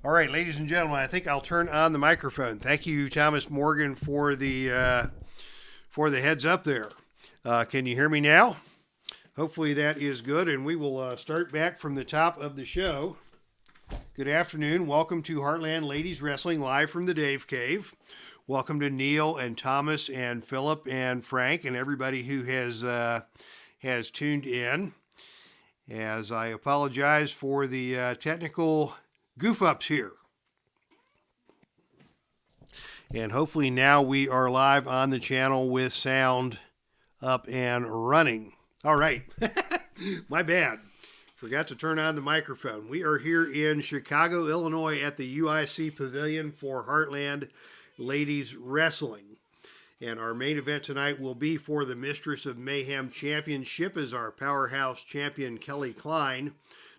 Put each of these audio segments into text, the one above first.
All right, ladies and gentlemen, I think I'll turn on the microphone. Thank you, Thomas Morgan, for the heads up there. Can you hear me now? Hopefully that is good, and we will start back from the top of the show. Good afternoon. Welcome to Heartland Ladies Wrestling, live from the Dave Cave. Welcome to Neil and Thomas and Philip and Frank and everybody who has tuned in. As I apologize for the technical goof-ups here. And hopefully now we are live on the channel with sound up and running. All right. My bad. Forgot to turn on the microphone. We are here in Chicago, Illinois at the UIC Pavilion for Heartland Ladies Wrestling. And our main event tonight will be for the Mistress of Mayhem Championship as our powerhouse champion KLEIN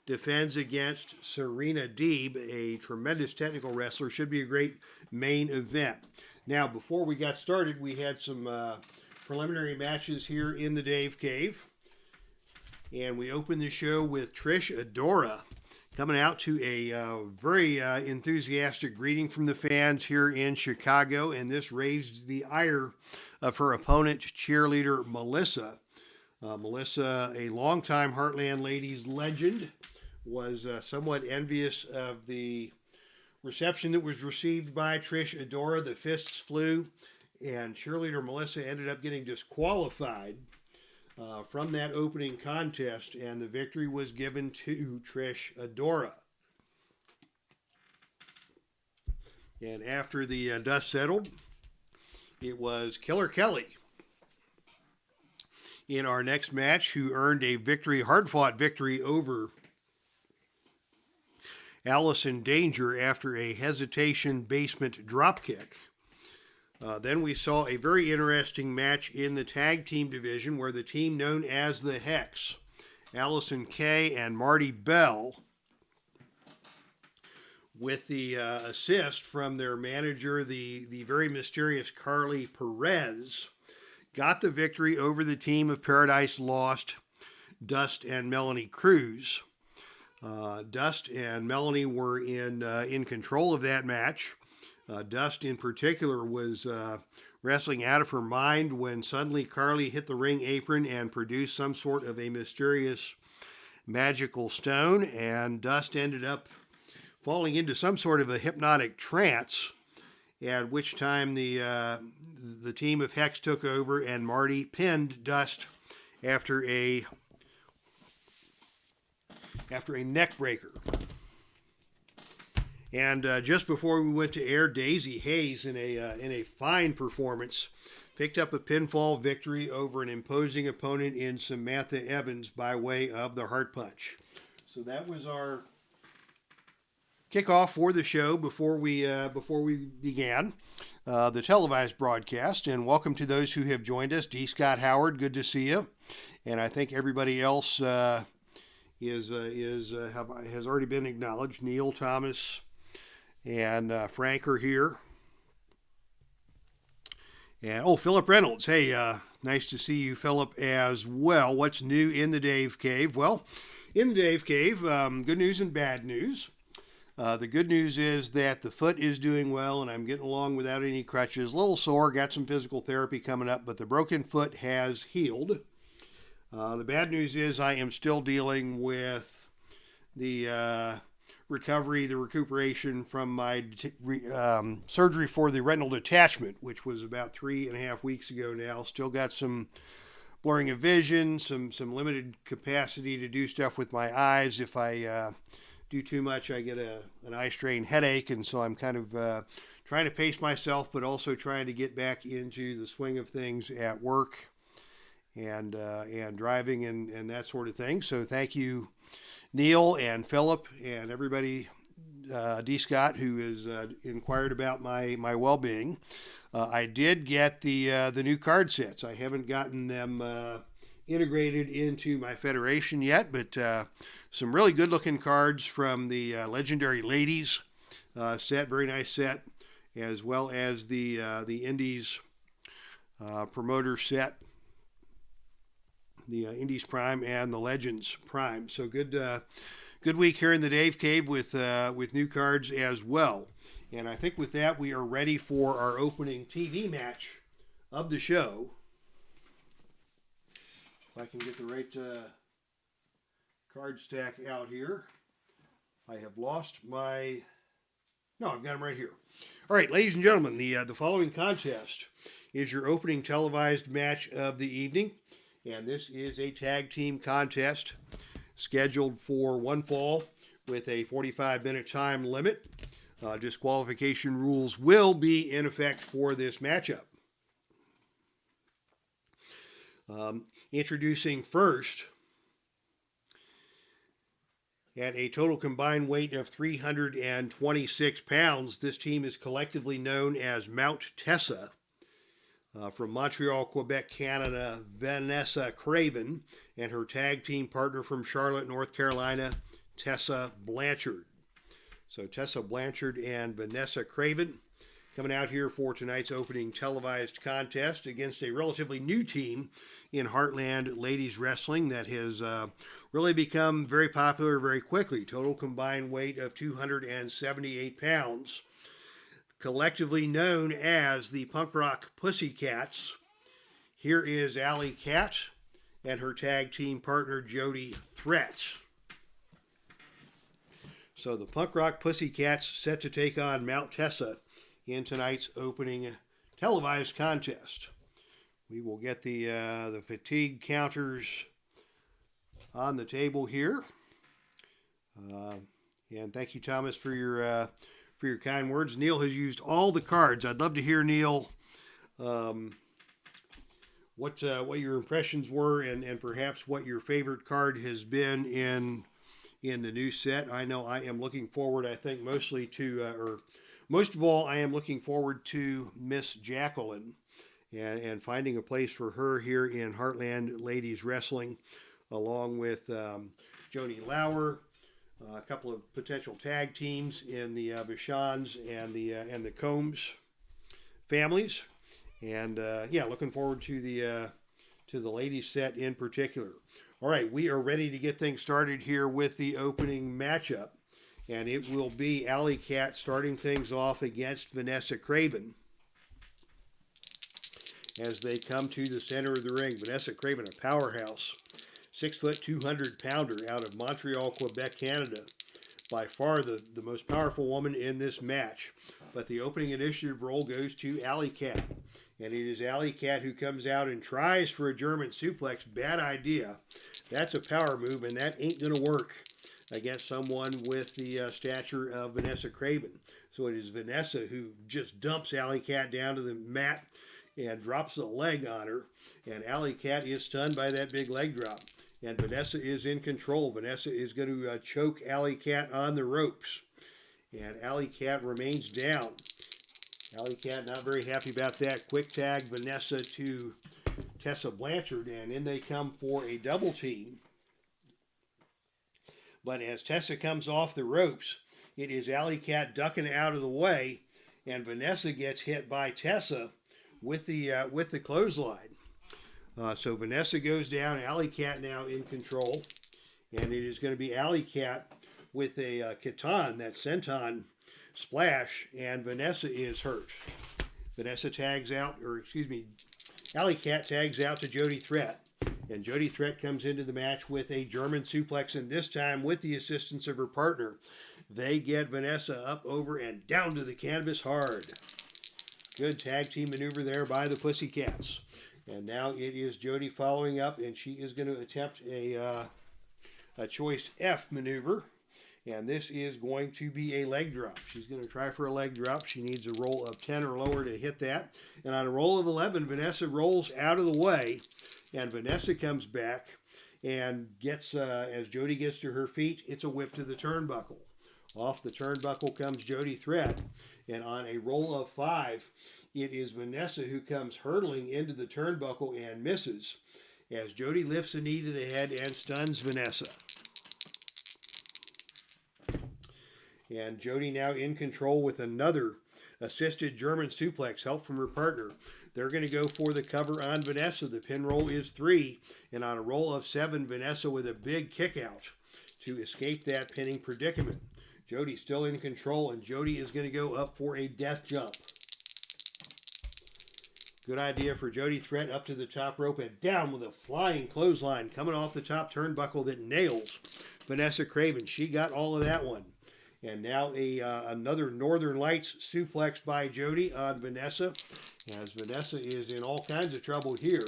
defends against SERENA DEEB, a tremendous technical wrestler. Should be a great main event. Now, before we got started, we had some preliminary matches here in the Dave Cave. And we opened the show with Trish Adora coming out to a very enthusiastic greeting from the fans here in Chicago. And this raised the ire of her opponent, cheerleader Melissa. Melissa, a longtime Heartland Ladies legend, was somewhat envious of the reception that was received by Trish Adora. The fists flew, and cheerleader Melissa ended up getting disqualified from that opening contest, and the victory was given to Trish Adora. And after the dust settled, it was Killer Kelly in our next match who earned a victory, hard-fought victory over Allison Danger after a hesitation basement dropkick. Then we saw a very interesting match in the tag team division where the team known as the Hex, Allison Kay and Marty Bell, with the assist from their manager, the very mysterious Carly Perez, got the victory over the team of Paradise Lost, Dust and Melanie Cruz. Dust and Melanie were in control of that match. Dust in particular was wrestling out of her mind when suddenly Carly hit the ring apron and produced some sort of a mysterious magical stone, and Dust ended up falling into some sort of a hypnotic trance, at which time the team of Hex took over and Marty pinned Dust after a neck breaker. And just before we went to air, Daisy Hayes, in a fine performance, picked up a pinfall victory over an imposing opponent in Samantha Evans by way of the Heart Punch. So that was our kickoff for the show before we began the televised broadcast. And welcome to those who have joined us. D. Scott Howard, good to see you. And I think everybody else has already been acknowledged. Neil, Thomas, and Frank are here. And Philip Reynolds. Hey, nice to see you, Philip, as well. What's new in the Dave Cave? Well, in the Dave Cave, good news and bad news. The good news is that the foot is doing well, and I'm getting along without any crutches. A little sore, got some physical therapy coming up, but the broken foot has healed. The bad news is I am still dealing with the recuperation from my surgery for the retinal detachment, which was about 3.5 weeks ago now. Still got some blurring of vision, some limited capacity to do stuff with my eyes. If I do too much, I get an eye strain headache, and so I'm kind of trying to pace myself, but also trying to get back into the swing of things at work and driving and that sort of thing. So thank you, Neil and Philip and everybody, D. Scott, who has inquired about my well-being. I did get the new card sets. I haven't gotten them integrated into my federation yet, but some really good-looking cards from the Legendary Ladies set, very nice set, as well as the Indies promoter set, the Indies Prime and the Legends Prime. So good Good week here in the Dave Cave with new cards as well. And I think with that, we are ready for our opening TV match of the show. If I can get the right card stack out here. I have lost my... No, I've got them right here. All right, ladies and gentlemen, the following contest is your opening televised match of the evening. And this is a tag team contest scheduled for one fall with a 45-minute time limit. Disqualification rules will be in effect for this matchup. Introducing first, at a total combined weight of 326 pounds, this team is collectively known as Mount TESSA. From Montreal, Quebec, Canada, VANESSA KRAVEN, and her tag team partner from Charlotte, North Carolina, TESSA BLANCHARD. So TESSA BLANCHARD and VANESSA KRAVEN coming out here for tonight's opening televised contest against a relatively new team in Heartland Ladies Wrestling that has really become very popular very quickly. Total combined weight of 278 pounds. Collectively known as the Punk Rock Pussycats. Here is ALLIE Cat and her tag team partner JODY Threat. So the Punk Rock Pussycats set to take on Mount TESSA in tonight's opening televised contest. We will get the fatigue counters on the table here. And thank you, Thomas, for your kind words. Neil has used all the cards. I'd love to hear, Neil, what your impressions were and perhaps what your favorite card has been in the new set. I know I am looking forward, I think, mostly to, most of all, I am looking forward to Miss Jacqueline and finding a place for her here in Heartland Ladies Wrestling, along with Joni Lauer, a couple of potential tag teams in the Bichons and the Combs families, and yeah, looking forward to the ladies set in particular. All right, we are ready to get things started here with the opening matchup, and it will be ALLIE Cat starting things off against VANESSA KRAVEN as they come to the center of the ring. VANESSA KRAVEN, a powerhouse, 6 foot 200 pounder out of Montreal, Quebec, Canada. By far the most powerful woman in this match. But the opening initiative role goes to ALLIE Cat. And it is ALLIE Cat who comes out and tries for a German suplex. Bad idea. That's a power move, and that ain't going to work against someone with the stature of VANESSA KRAVEN. So it is VANESSA who just dumps ALLIE Cat down to the mat and drops the leg on her. And ALLIE Cat is stunned by that big leg drop. And VANESSA is in control. VANESSA is going to choke ALLIE Cat on the ropes. And ALLIE Cat remains down. ALLIE Cat not very happy about that. Quick tag VANESSA to TESSA BLANCHARD. And in they come for a double team. But as TESSA comes off the ropes, it is ALLIE Cat ducking out of the way. And VANESSA gets hit by TESSA with the clothesline. So VANESSA goes down. ALLIE Cat now in control. And it is going to be ALLIE Cat with a Kitan, that senton splash. And VANESSA is hurt. VANESSA tags out, ALLIE Cat tags out to JODY Threat. And JODY Threat comes into the match with a German suplex. And this time with the assistance of her partner. They get VANESSA up, over, and down to the canvas hard. Good tag team maneuver there by the Pussycats. And now it is JODY following up, and she is going to attempt a choice F maneuver. And this is going to be a leg drop. She's going to try for a leg drop. She needs a roll of 10 or lower to hit that. And on a roll of 11, VANESSA rolls out of the way. And VANESSA comes back and gets, as JODY gets to her feet, it's a whip to the turnbuckle. Off the turnbuckle comes JODY Threat. And on a roll of 5, it is VANESSA who comes hurtling into the turnbuckle and misses as JODY lifts a knee to the head and stuns VANESSA. And JODY now in control with another assisted German suplex, help from her partner. They're going to go for the cover on VANESSA. The pin roll is 3, and on a roll of 7, VANESSA with a big kick out to escape that pinning predicament. Jody still in control, and Jody is going to go up for a death jump. Good idea for Jody Threat up to the top rope and down with a flying clothesline coming off the top turnbuckle that nails Vanessa KRAVEN. She got all of that one. And now another Northern Lights suplex by Jody on Vanessa, as Vanessa is in all kinds of trouble here.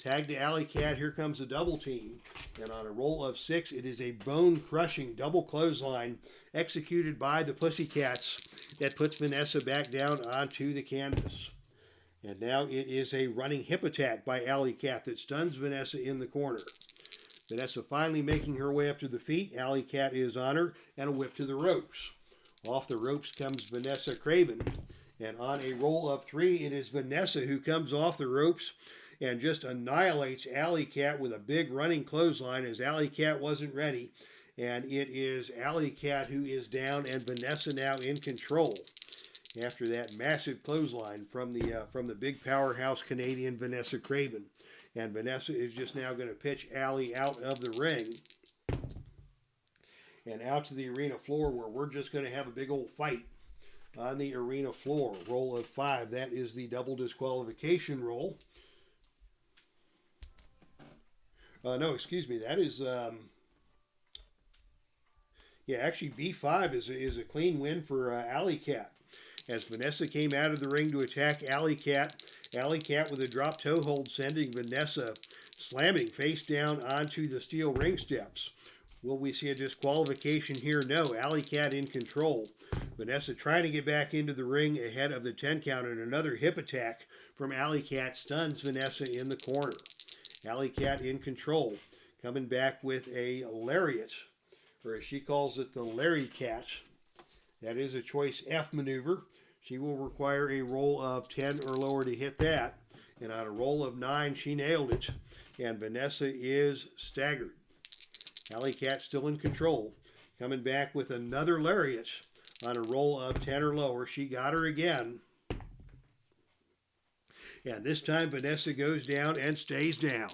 Tag to Alley Cat. Here comes a double team. And on a roll of 6, it is a bone-crushing double clothesline executed by the Pussycats that puts Vanessa back down onto the canvas. And now it is a running hip attack by Alley Cat that stuns Vanessa in the corner. Vanessa finally making her way up to the feet. Alley Cat is on her, and a whip to the ropes. Off the ropes comes Vanessa KRAVEN. And on a roll of 3, it is Vanessa who comes off the ropes and just annihilates Alley Cat with a big running clothesline as Alley Cat wasn't ready. And it is Alley Cat who is down, and Vanessa now in control after that massive clothesline from the big powerhouse Canadian Vanessa KRAVEN. And Vanessa is just now going to pitch Alley out of the ring and out to the arena floor, where we're just going to have a big old fight on the arena floor. Roll of 5. That is the double disqualification roll. No, excuse me. That is, yeah, actually B5 is a clean win for Alley Cat. As Vanessa came out of the ring to attack Alley Cat with a drop toe hold, sending Vanessa slamming face down onto the steel ring steps. Will we see a disqualification here? No. Alley Cat in control. Vanessa trying to get back into the ring ahead of the 10 count, and another hip attack from Alley Cat stuns Vanessa in the corner. Alley Cat in control, coming back with a lariat, or as she calls it, the Larry Cat. That is a choice F maneuver. She will require a roll of 10 or lower to hit that. And on a roll of 9, she nailed it. And Vanessa is staggered. Alley Cat still in control. Coming back with another lariat on a roll of 10 or lower. She got her again. And this time Vanessa goes down and stays down.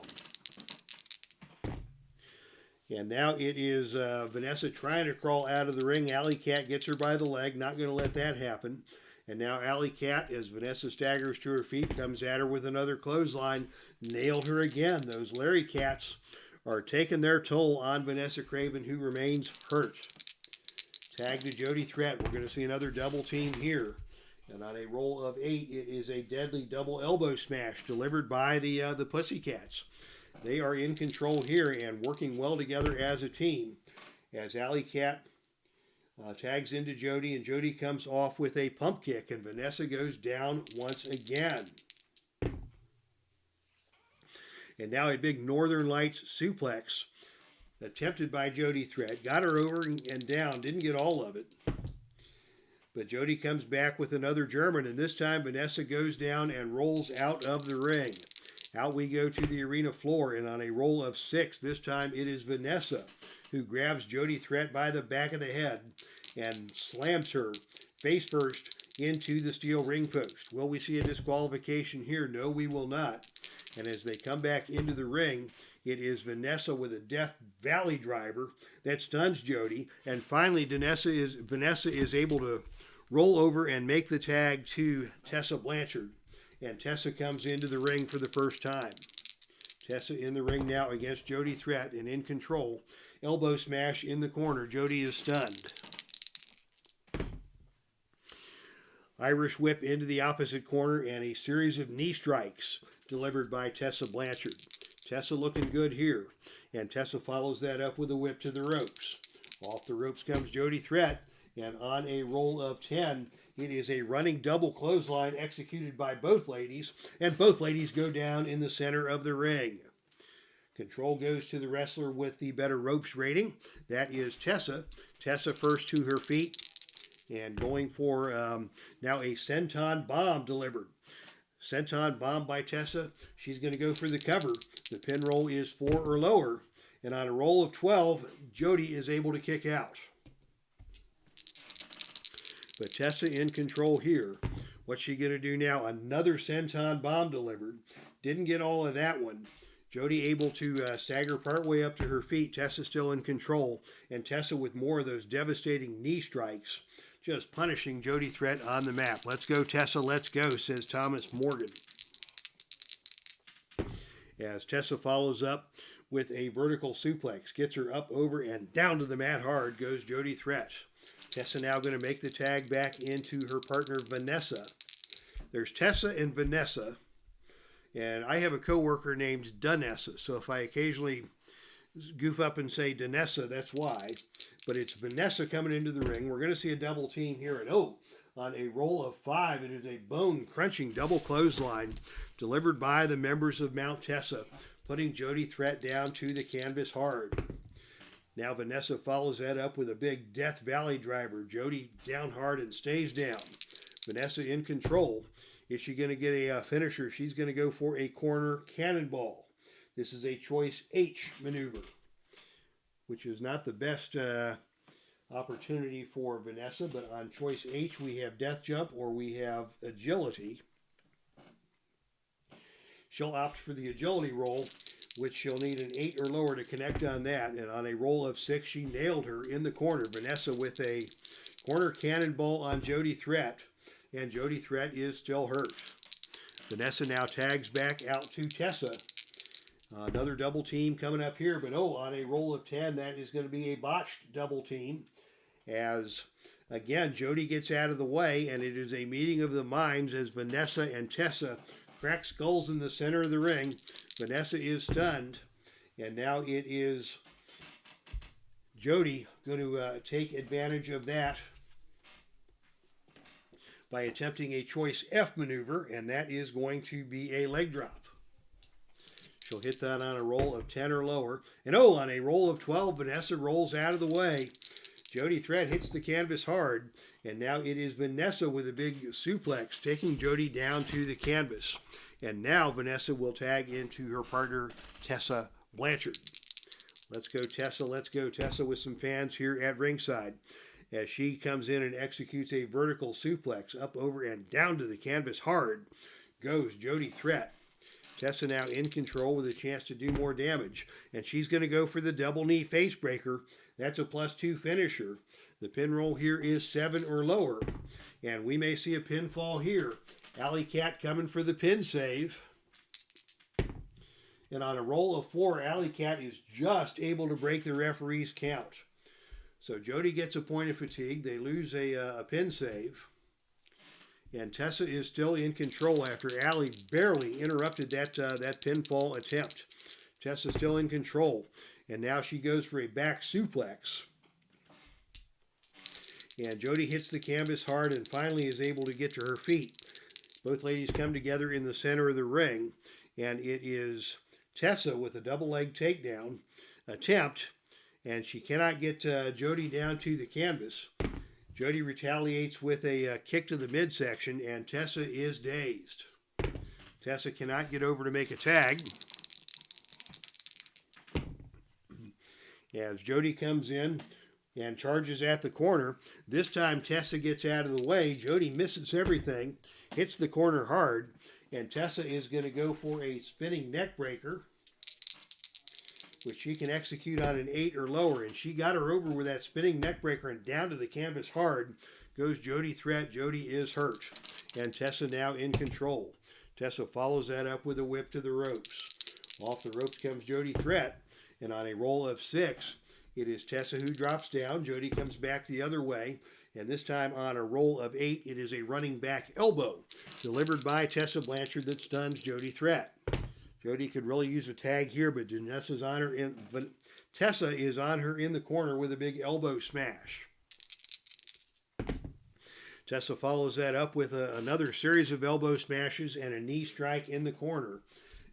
And now it is Vanessa trying to crawl out of the ring. Alley Cat gets her by the leg. Not going to let that happen. And now Alley Cat, as Vanessa staggers to her feet, comes at her with another clothesline. Nailed her again. Those Larry Cats are taking their toll on Vanessa KRAVEN, who remains hurt. Tag to Jody Threat. We're going to see another double team here. And on a roll of 8, it is a deadly double elbow smash delivered by the Pussycats. They are in control here and working well together as a team. As Alley Cat tags into Jody, and Jody comes off with a pump kick, and Vanessa goes down once again. And now a big Northern Lights suplex attempted by Jody Threat. Got her over and down, didn't get all of it. But Jody comes back with another German, and this time Vanessa goes down and rolls out of the ring. Out we go to the arena floor, and on a roll of 6, this time it is Vanessa who grabs Jody Threat by the back of the head and slams her face first into the steel ring post. Will we see a disqualification here? No, we will not. And as they come back into the ring, it is Vanessa with a Death Valley driver that stuns Jody. And finally, Vanessa is able to roll over and make the tag to Tessa Blanchard. And Tessa comes into the ring for the first time. Tessa in the ring now against Jody Threat and in control. Elbow smash in the corner. Jody is stunned. Irish whip into the opposite corner and a series of knee strikes delivered by Tessa Blanchard. Tessa looking good here. And Tessa follows that up with a whip to the ropes. Off the ropes comes Jody Threat. And on a roll of 10, it is a running double clothesline executed by both ladies. And both ladies go down in the center of the ring. Control goes to the wrestler with the better ropes rating. That is Tessa. Tessa first to her feet. And going for now a senton bomb delivered. Senton bomb by Tessa. She's going to go for the cover. The pin roll is 4 or lower. And on a roll of 12, Jody is able to kick out. But Tessa in control here. What's she going to do now? Another senton bomb delivered. Didn't get all of that one. Jody able to stagger partway up to her feet. Tessa still in control. And Tessa with more of those devastating knee strikes. Just punishing Jody Threat on the map. Let's go, Tessa, let's go, says Thomas Morgan. As Tessa follows up with a vertical suplex. Gets her up, over, and down to the mat hard goes Jody Threat. Tessa now going to make the tag back into her partner, Vanessa. There's Tessa and Vanessa. And I have a coworker named Danessa. So if I occasionally goof up and say Danessa, that's why. But it's Vanessa coming into the ring. We're going to see a double team here. And on a roll of 5, it is a bone-crunching double clothesline delivered by the members of Mount Tessa, putting Jody Threat down to the canvas hard. Now Vanessa follows that up with a big Death Valley driver. Jody down hard and stays down. Vanessa in control. Is she going to get a finisher? She's going to go for a corner cannonball. This is a choice H maneuver, which is not the best opportunity for Vanessa, but on choice H we have death jump or we have agility. She'll opt for the agility roll, which she'll need an 8 or lower to connect on that. And on a roll of 6, she nailed her in the corner. Vanessa with a corner cannonball on Jody Threat, and Jody Threat is still hurt. Vanessa now tags back out to Tessa. Another double team coming up here, but on a roll of 10, that is going to be a botched double team. As, again, Jody gets out of the way, and it is a meeting of the minds as Vanessa and Tessa crack skulls in the center of the ring. Vanessa is stunned, and now it is Jody going to take advantage of that by attempting a choice F maneuver, and that is going to be a leg drop. She'll hit that on a roll of 10 or lower. And on a roll of 12, Vanessa rolls out of the way. Jody Threat hits the canvas hard, and now it is Vanessa with a big suplex, taking Jody down to the canvas. And now Vanessa will tag into her partner, Tessa Blanchard. Let's go, Tessa. Let's go, Tessa, with some fans here at ringside. As she comes in and executes a vertical suplex up, over, and down to the canvas hard goes Jody Threat. Tessa now in control with a chance to do more damage. And she's going to go for the double knee face breaker. That's a +2 finisher. The pin roll here is 7 or lower. And we may see a pinfall here. Alley Cat coming for the pin save. And on a roll of 4, Alley Cat is just able to break the referee's count. So Jody gets a point of fatigue. They lose a pin save. And Tessa is still in control after Allie barely interrupted that pinfall attempt. Tessa still in control. And now she goes for a back suplex. And Jody hits the canvas hard and finally is able to get to her feet. Both ladies come together in the center of the ring. And it is Tessa with a double leg takedown attempt. And she cannot get Jody down to the canvas. Jody retaliates with a kick to the midsection, and Tessa is dazed. Tessa cannot get over to make a tag. As Jody comes in and charges at the corner, this time Tessa gets out of the way. Jody misses everything, hits the corner hard, and Tessa is going to go for a spinning neck breaker, which she can execute on an 8 or lower. And she got her over with that spinning neck breaker, and down to the canvas hard goes Jody Threat. Jody is hurt. And Tessa now in control. Tessa follows that up with a whip to the ropes. Off the ropes comes Jody Threat. And on a roll of 6, it is Tessa who drops down. Jody comes back the other way. And this time on a roll of 8, it is a running back elbow delivered by Tessa Blanchard that stuns Jody Threat. Jody could really use a tag here, but Tessa is on her in the corner with a big elbow smash. Tessa follows that up with another series of elbow smashes and a knee strike in the corner.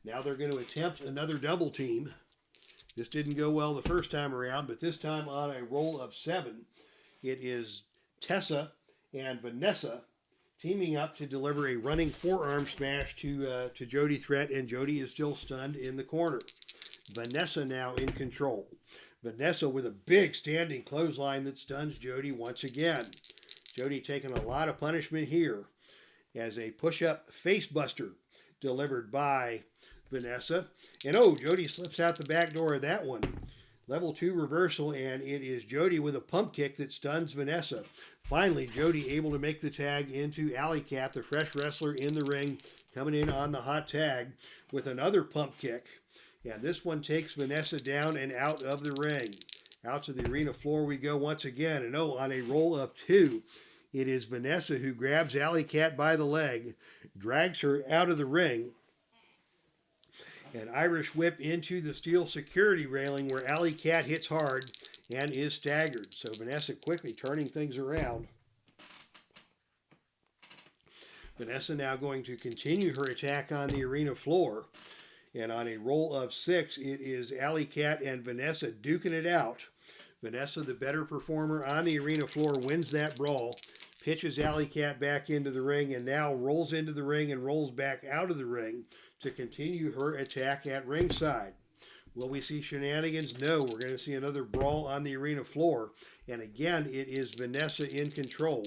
Now they're going to attempt another double team. This didn't go well the first time around, but this time on a roll of 7, it is Tessa and Vanessa teaming up to deliver a running forearm smash to Jody Threat, and Jody is still stunned in the corner. Vanessa now in control. Vanessa with a big standing clothesline that stuns Jody once again. Jody taking a lot of punishment here as a push-up face buster delivered by VANESSA. And oh, Jody slips out the back door of that one. Level 2 reversal, and it is Jody with a pump kick that stuns VANESSA. Finally, Jody able to make the tag into Alley Cat, the fresh wrestler in the ring, coming in on the hot tag with another pump kick. And this one takes VANESSA down and out of the ring. Out to the arena floor we go once again. And oh, on a roll of 2, it is VANESSA who grabs Alley Cat by the leg, drags her out of the ring, and Irish whip into the steel security railing where Alley Cat hits hard and is staggered. So VANESSA quickly turning things around. VANESSA now going to continue her attack on the arena floor. And on a roll of 6, it is Alley Cat and VANESSA duking it out. VANESSA, the better performer on the arena floor, wins that brawl, pitches Alley Cat back into the ring, and now rolls into the ring and rolls back out of the ring to continue her attack at ringside. Will we see shenanigans? No, we're going to see another brawl on the arena floor. And again, it is VANESSA in control.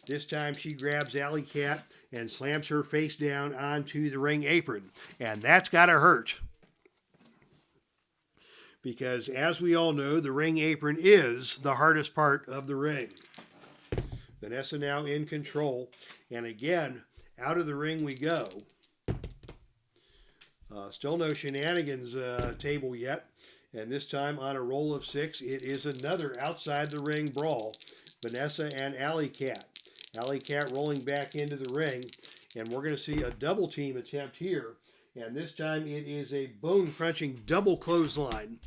This time she grabs Alley Cat and slams her face down onto the ring apron. And that's got to hurt. Because as we all know, the ring apron is the hardest part of the ring. VANESSA now in control. And again, out of the ring we go. Still no shenanigans table yet. And this time on a roll of 6, it is another outside the ring brawl. VANESSA and Alley Cat. Alley Cat rolling back into the ring. And we're going to see a double team attempt here. And this time it is a bone-crunching double clothesline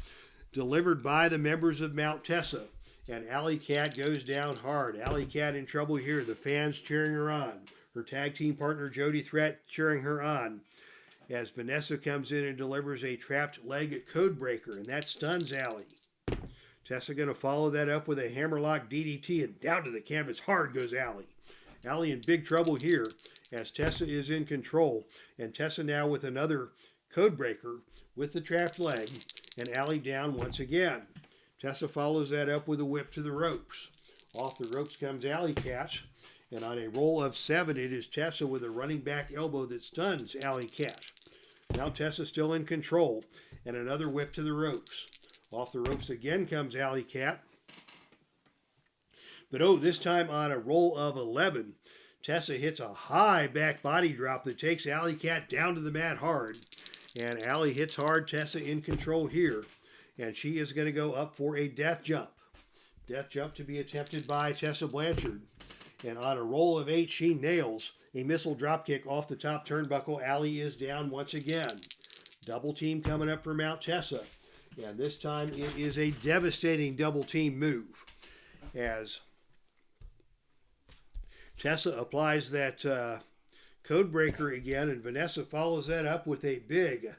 delivered by the members of Mount TESSA. And Alley Cat goes down hard. Alley Cat in trouble here. The fans cheering her on. Her tag team partner Jody Threat cheering her on. As VANESSA comes in and delivers a trapped leg code breaker, and that stuns Alley. TESSA going to follow that up with a hammerlock DDT, and down to the canvas hard goes Alley. Alley in big trouble here as TESSA is in control, and TESSA now with another code breaker with the trapped leg, and Alley down once again. TESSA follows that up with a whip to the ropes. Off the ropes comes Alley Cat, and on a roll of 7, it is TESSA with a running back elbow that stuns Alley Cat. Now TESSA still in control, and another whip to the ropes. Off the ropes again comes Alley Cat. But oh, this time on a roll of 11, TESSA hits a high back body drop that takes Alley Cat down to the mat hard. And Alley hits hard, TESSA in control here. And she is going to go up for a death jump. Death jump to be attempted by Tessa Blanchard. And on a roll of 8, she nails a missile dropkick off the top turnbuckle. Alley is down once again. Double team coming up for Mount TESSA. And this time it is a devastating double team move. As TESSA applies that code breaker again, and VANESSA follows that up with a big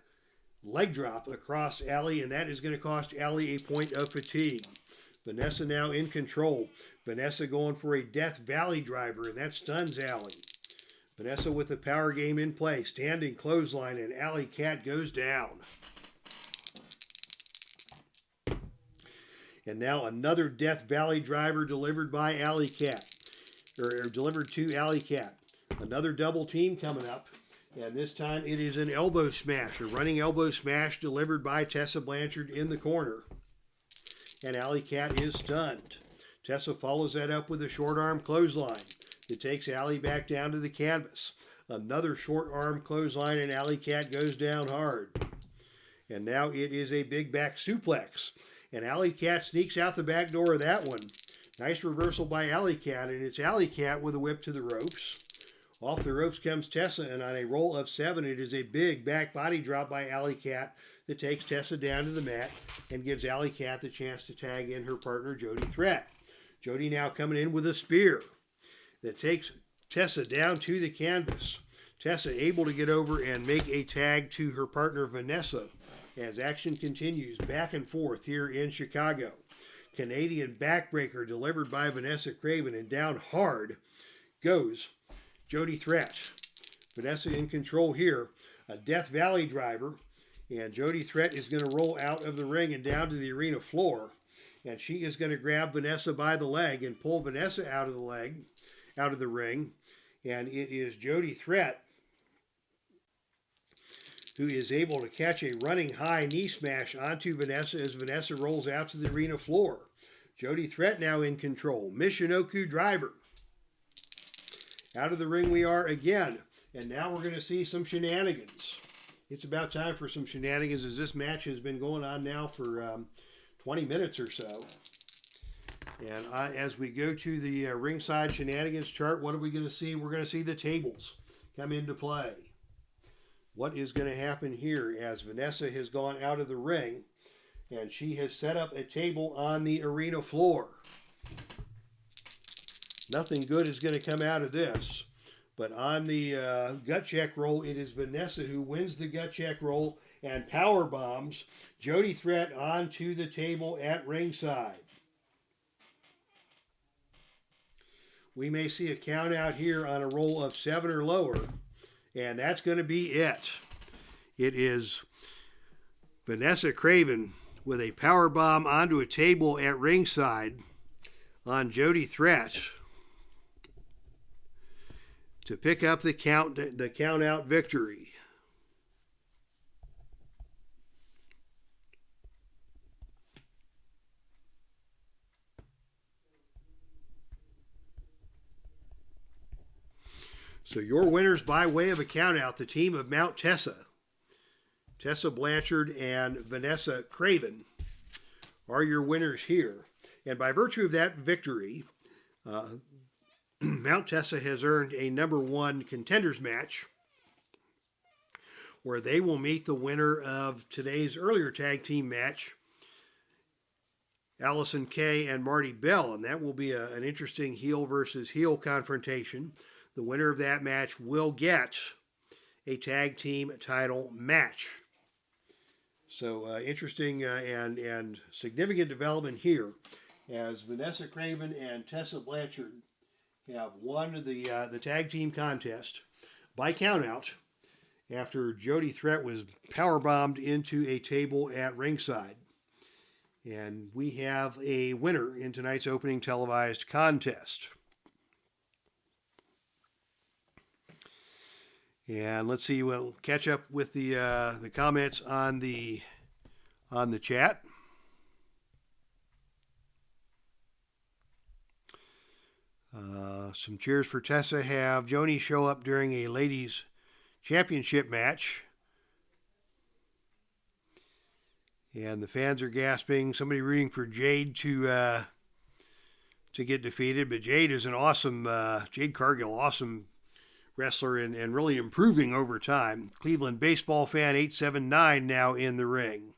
leg drop across Alley, and that is going to cost Alley a point of fatigue. VANESSA now in control. VANESSA going for a Death Valley driver, and that stuns Alley. VANESSA with the power game in play. Standing clothesline, and Alley Cat goes down. And now another Death Valley driver delivered by Alley Cat. Or delivered to Alley Cat. Another double team coming up. And this time it is an elbow smash. A running elbow smash delivered by Tessa Blanchard in the corner. And Alley Cat is stunned. Tessa follows that up with a short arm clothesline. It takes Alley back down to the canvas. Another short arm clothesline, and Alley Cat goes down hard. And now it is a big back suplex. And Alley Cat sneaks out the back door of that one. Nice reversal by Alley Cat, and it's Alley Cat with a whip to the ropes. Off the ropes comes Tessa, and on a roll of 7, it is a big back body drop by Alley Cat that takes Tessa down to the mat and gives Alley Cat the chance to tag in her partner, Jody Threat. Jody now coming in with a spear that takes Tessa down to the canvas. Tessa able to get over and make a tag to her partner, VANESSA, as action continues back and forth here in Chicago. Canadian backbreaker delivered by VANESSA KRAVEN, and down hard goes Jody Threat. VANESSA in control here. A Death Valley driver, and Jody Threat is going to roll out of the ring and down to the arena floor. And she is going to grab VANESSA by the leg and pull VANESSA out of the ring. And it is Jody Threat who is able to catch a running high knee smash onto VANESSA as VANESSA rolls out to the arena floor. JODY Threat now in control. Michinoku driver. Out of the ring we are again. And now we're going to see some shenanigans. It's about time for some shenanigans as this match has been going on now for 20 minutes or so. And as we go to the ringside shenanigans chart, what are we going to see? We're going to see the tables come into play. What is going to happen here as VANESSA has gone out of the ring and she has set up a table on the arena floor. Nothing good is going to come out of this. But on the gut check roll, it is VANESSA who wins the gut check roll and power bombs JODY Threat onto the table at ringside. We may see a count out here on a roll of 7 or lower, and that's going to be it. It is VANESSA KRAVEN with a power bomb onto a table at ringside on JODY Threat to pick up the count out victory. So your winners by way of a countout, the team of Mount TESSA, Tessa Blanchard and VANESSA KRAVEN are your winners here. And by virtue of that victory, Mount TESSA has earned a #1 contenders match where they will meet the winner of today's earlier tag team match, Allison Kay and Marty Bell. And that will be an interesting heel versus heel confrontation. The winner of that match will get a tag team title match. So interesting and significant development here as VANESSA KRAVEN and Tessa Blanchard have won the tag team contest by countout after JODY Threat was powerbombed into a table at ringside. And we have a winner in tonight's opening televised contest. And let's see, we'll catch up with the comments on the chat. Some cheers for Tessa have Joni show up during a ladies championship match. And the fans are gasping. Somebody rooting for Jade to get defeated. But Jade is an awesome, Jade Cargill, awesome wrestler and really improving over time. Cleveland baseball fan 879 now in the ring.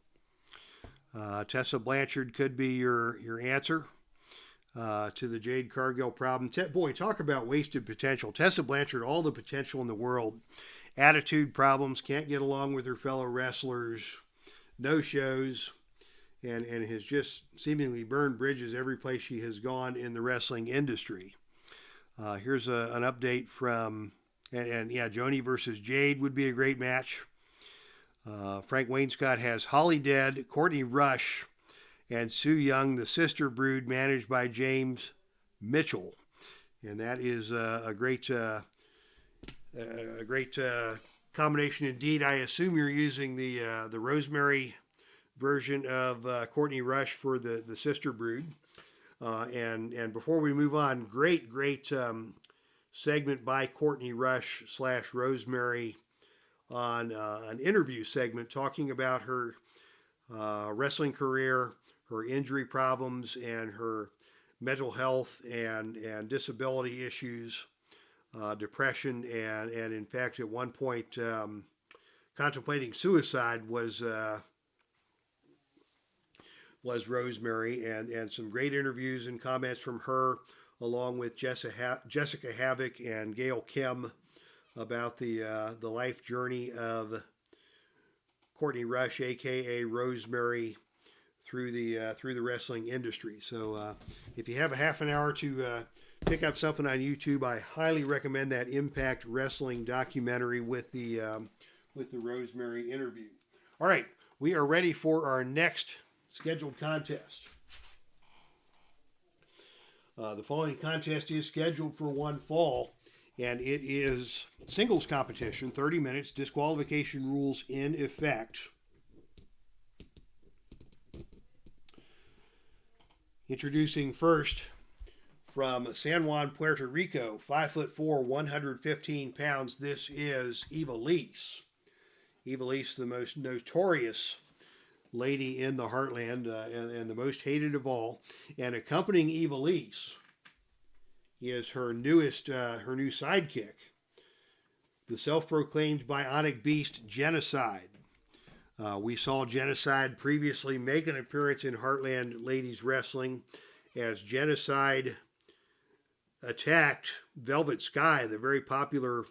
Tessa Blanchard could be your answer to the Jade Cargill problem. Boy, talk about wasted potential. Tessa Blanchard, all the potential in the world. Attitude problems, can't get along with her fellow wrestlers, no shows, and has just seemingly burned bridges every place she has gone in the wrestling industry. Here's an update from, and yeah, Joni versus Jade would be a great match. Frank Wainscott has Holly Dead, Courtney Rush, and Sue Young, the sister brood managed by James Mitchell. And that is a great combination indeed. I assume you're using the Rosemary version of Courtney Rush for the sister brood. And before we move on, great segment by Courtney Rush / Rosemary on an interview segment talking about her wrestling career, her injury problems, and her mental health and disability issues, depression, and in fact at one point contemplating suicide was Rosemary, and some great interviews and comments from her, along with Jessica Havoc and Gail Kim about the life journey of Courtney Rush, aka Rosemary, through the wrestling industry. So if you have a half an hour to pick up something on YouTube, I highly recommend that Impact Wrestling documentary with the Rosemary interview. All right, we are ready for our next scheduled contest. The following contest is scheduled for one fall. And it is singles competition, 30 minutes, disqualification rules in effect. Introducing first from San Juan, Puerto Rico, 5'4", 115 pounds. This is IVELISSE. IVELISSE, the most notorious lady in the Heartland and the most hated of all. And accompanying IVELISSE is her new sidekick, the self-proclaimed bionic beast Genocide. We saw Genocide previously make an appearance in Heartland Ladies Wrestling as Genocide attacked Velvet Sky, the very popular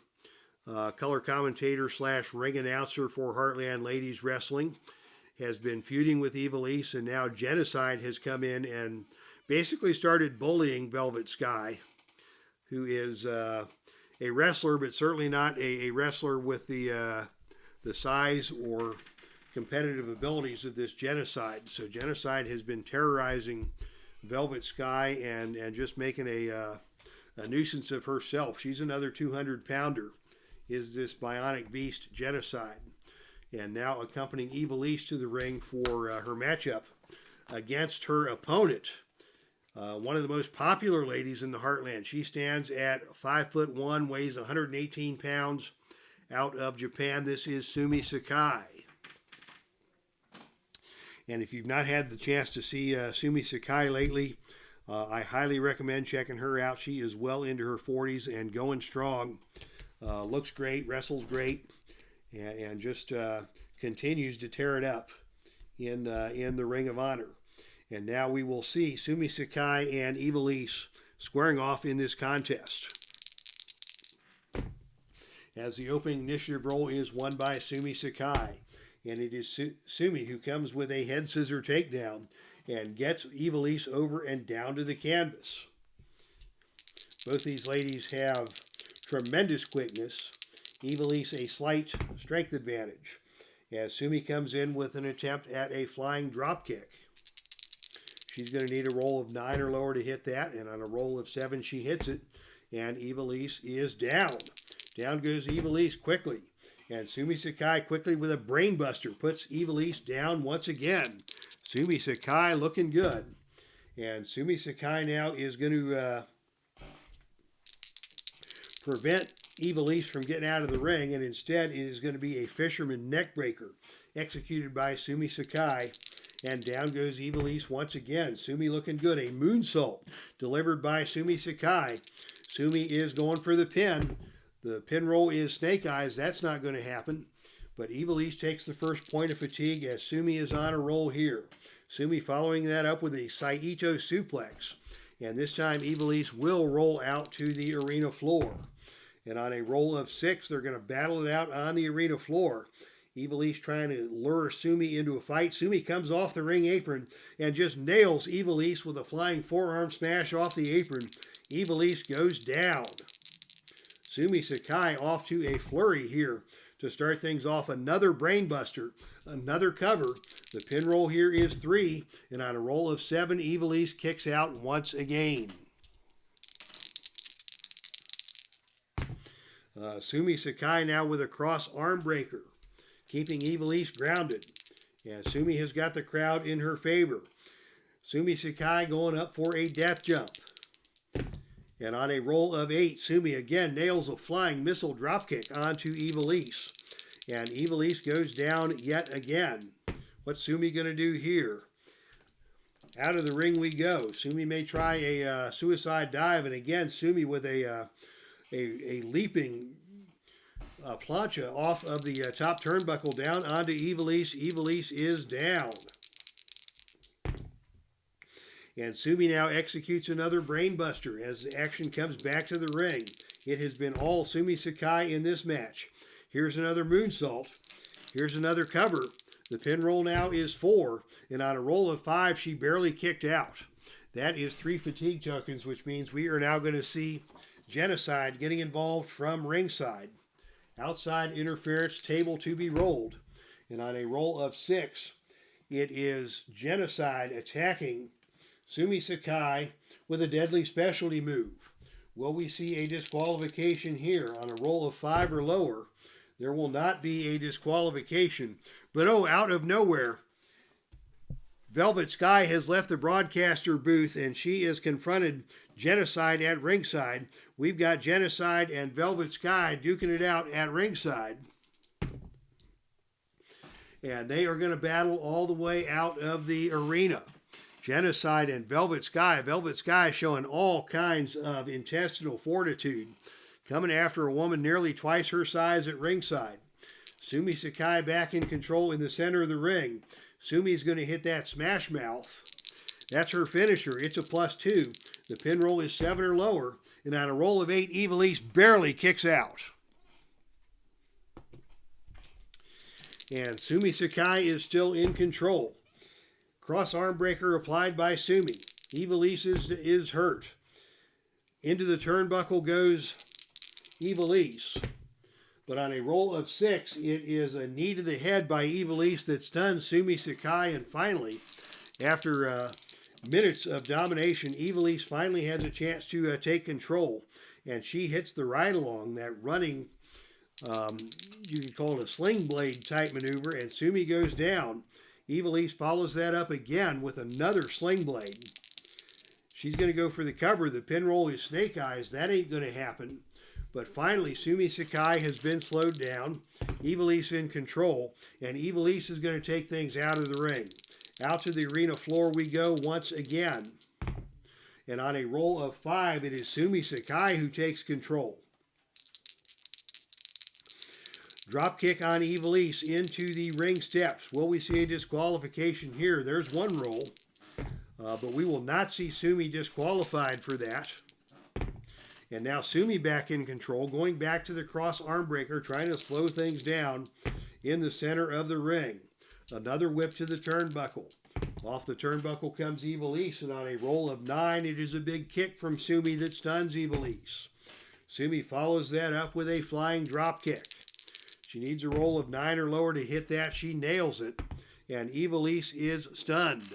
color commentator / ring announcer for Heartland Ladies Wrestling. Has been feuding with IVELISSE, and now Genocide has come in and basically started bullying Velvet Sky, who is a wrestler, but certainly not a wrestler with the size or competitive abilities of this Genocide. So Genocide has been terrorizing Velvet Sky and just making a nuisance of herself. She's another 200-pounder, is this bionic beast Genocide. And now accompanying IVELISSE to the ring for her matchup against her opponent, one of the most popular ladies in the Heartland. She stands at 5'1", weighs 118 pounds, out of Japan. This is SUMIE SAKAI. And if you've not had the chance to see SUMIE SAKAI lately, I highly recommend checking her out. She is well into her 40s and going strong. Looks great, wrestles great, and just continues to tear it up in the Ring of Honor. And now we will see SUMIE SAKAI and IVELISSE squaring off in this contest. As the opening initiative roll is won by SUMIE SAKAI. And it is SUMIE who comes with a head scissor takedown and gets IVELISSE over and down to the canvas. Both these ladies have tremendous quickness. IVELISSE a slight strength advantage, as SUMIE comes in with an attempt at a flying drop kick. She's going to need a roll of 9 or lower to hit that, and on a roll of 7 she hits it, and IVELISSE is down. Down goes IVELISSE quickly, and SUMIE SAKAI quickly with a brainbuster puts IVELISSE down once again. SUMIE SAKAI looking good, and SUMIE SAKAI now is going to prevent IVELISSE from getting out of the ring, and instead it is going to be a fisherman neckbreaker executed by SUMIE SAKAI, and down goes IVELISSE once again. SUMIE looking good. A moonsault delivered by SUMIE SAKAI. SUMIE is going for the pin. The pin roll is snake eyes. That's not going to happen. But IVELISSE takes the first point of fatigue as SUMIE is on a roll here. SUMIE following that up with a Saito suplex. And this time IVELISSE will roll out to the arena floor. And on a roll of 6, they're going to battle it out on the arena floor. IVELISSE trying to lure SUMIE into a fight. SUMIE comes off the ring apron and just nails IVELISSE with a flying forearm smash off the apron. IVELISSE goes down. SUMIE SAKAI off to a flurry here to start things off. Another brainbuster, another cover. The pin roll here is 3, and on a roll of 7, IVELISSE kicks out once again. SUMIE SAKAI now with a cross arm breaker, keeping IVELISSE grounded. And SUMIE has got the crowd in her favor. SUMIE SAKAI going up for a death jump. And on a roll of 8, SUMIE again nails a flying missile dropkick onto IVELISSE. And IVELISSE goes down yet again. What's SUMIE going to do here? Out of the ring we go. SUMIE may try a suicide dive. And again, SUMIE with a leaping plancha off of the top turnbuckle down onto IVELISSE. IVELISSE is down. And SUMIE now executes another brainbuster as the action comes back to the ring. It has been all SUMIE SAKAI in this match. Here's another moonsault. Here's another cover. The pin roll now is 4, and on a roll of 5, she barely kicked out. That is 3 fatigue tokens, which means we are now going to see Genocide getting involved from ringside. Outside interference, table to be rolled. And on a roll of 6, it is Genocide attacking SUMIE SAKAI with a deadly specialty move. Will we see a disqualification here on a roll of 5 or lower? There will not be a disqualification. But oh, out of nowhere, Velvet Sky has left the broadcaster booth and she is confronted Genocide at ringside. We've got Genocide and Velvet Sky duking it out at ringside. And they are going to battle all the way out of the arena. Genocide and Velvet Sky. Velvet Sky showing all kinds of intestinal fortitude, coming after a woman nearly twice her size at ringside. Sumie Sakai back in control in the center of the ring. Sumie's going to hit that smash mouth. That's her finisher. It's a +2. The pin roll is 7 or lower. And on a roll of 8, IVELISSE barely kicks out. And Sumie Sakai is still in control. Cross arm breaker applied by Sumie. IVELISSE is hurt. Into the turnbuckle goes IVELISSE. But on a roll of 6, it is a knee to the head by IVELISSE that stuns Sumie Sakai. And finally, after minutes of domination, IVELISSE finally has a chance to take control. And she hits the ride along, that running, you could call it a sling blade type maneuver, and Sumie goes down. IVELISSE follows that up again with another sling blade. She's going to go for the cover. The pin roll is snake eyes. That ain't going to happen. But finally, Sumie Sakai has been slowed down. IVELISSE in control. And IVELISSE is going to take things out of the ring. Out to the arena floor we go once again. And on a roll of 5, it is Sumie Sakai who takes control. Drop kick on IVELISSE into the ring steps. Will we see a disqualification here? There's one roll. But we will not see Sumie disqualified for that. And now Sumie back in control, going back to the cross arm breaker, trying to slow things down in the center of the ring. Another whip to the turnbuckle. Off the turnbuckle comes IVELISSE, and on a roll of 9, it is a big kick from Sumie that stuns IVELISSE. Sumie follows that up with a flying drop kick. She needs a roll of 9 or lower to hit that. She nails it, and IVELISSE is stunned.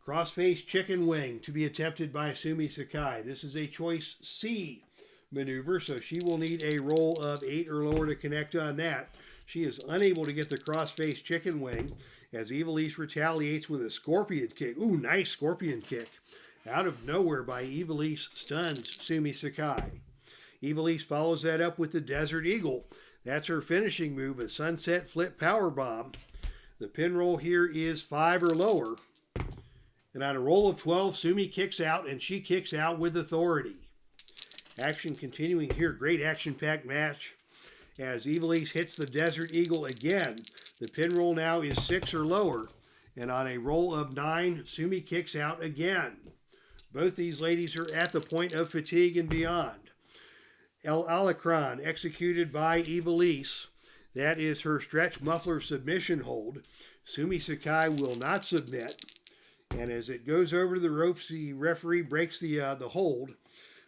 Crossface chicken wing to be attempted by Sumie Sakai. This is a choice C maneuver, so she will need a roll of 8 or lower to connect on that. She is unable to get the crossface chicken wing as IVELISSE retaliates with a scorpion kick. Ooh, nice scorpion kick. Out of nowhere by IVELISSE stuns Sumie Sakai. IVELISSE follows that up with the Desert Eagle. That's her finishing move, a sunset flip powerbomb. The pin roll here is 5 or lower. And on a roll of 12, Sumie kicks out, and she kicks out with authority. Action continuing here. Great action-packed match as IVELISSE hits the Desert Eagle again. The pin roll now is 6 or lower. And on a roll of 9, Sumie kicks out again. Both these ladies are at the point of fatigue and beyond. El Alacron executed by IVELISSE. That is her stretch muffler submission hold. Sumie Sakai will not submit. And as it goes over to the ropes, the referee breaks the hold.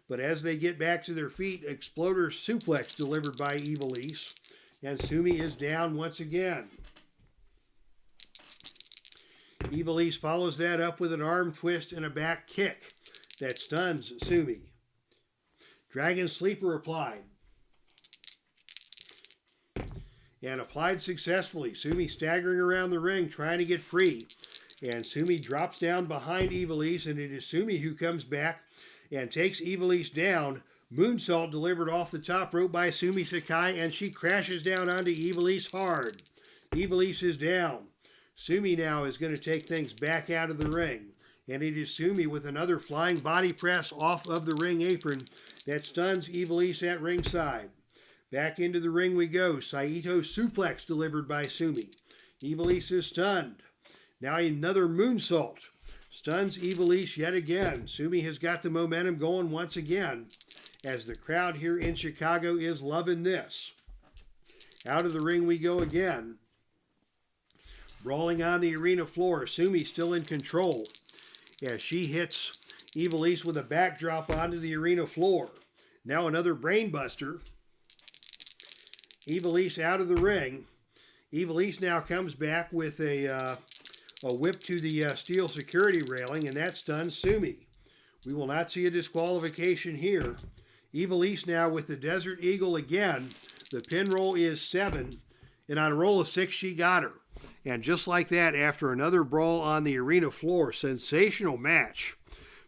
But as they get back to their feet, exploder suplex delivered by IVELISSE. And Sumie is down once again. IVELISSE follows that up with an arm twist and a back kick that stuns Sumie. Dragon Sleeper applied. And applied successfully. Sumie staggering around the ring trying to get free. And Sumie drops down behind IVELISSE, and it is Sumie who comes back and takes IVELISSE down. Moonsault delivered off the top rope by Sumie Sakai, and she crashes down onto IVELISSE hard. IVELISSE is down. Sumie now is going to take things back out of the ring. And it is Sumie with another flying body press off of the ring apron that stuns IVELISSE at ringside. Back into the ring we go. Saito suplex delivered by Sumie. IVELISSE is stunned. Now another moonsault. Stuns IVELISSE yet again. Sumie has got the momentum going once again as the crowd here in Chicago is loving this. Out of the ring we go again. Brawling on the arena floor. Sumie still in control as she hits IVELISSE with a backdrop onto the arena floor. Now another brainbuster. IVELISSE out of the ring. IVELISSE now comes back with a whip to the steel security railing, and that stuns Sumie. We will not see a disqualification here. IVELISSE now with the Desert Eagle again. The pin roll is 7, and on a roll of 6, she got her. And just like that, after another brawl on the arena floor, sensational match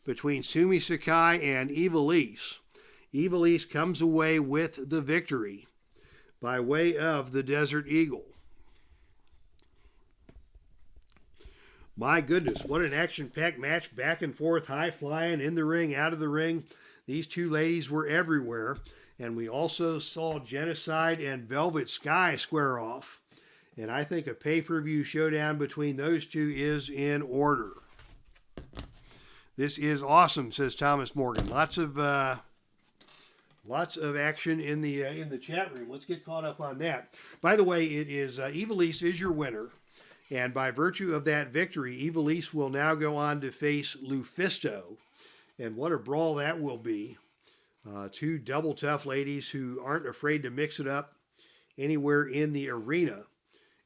between SUMIE SAKAI and IVELISSE. IVELISSE comes away with the victory by way of the Desert Eagle. My goodness, what an action-packed match, back and forth, high-flying, in the ring, out of the ring. These two ladies were everywhere. And we also saw Genocide and Velvet Sky square off. And I think a pay-per-view showdown between those two is in order. This is awesome, says Thomas Morgan. Lots of action in the chat room. Let's get caught up on that. By the way, it is IVELISSE is your winner. And by virtue of that victory, IVELISSE will now go on to face Lufisto. And what a brawl that will be. Two double tough ladies who aren't afraid to mix it up anywhere in the arena.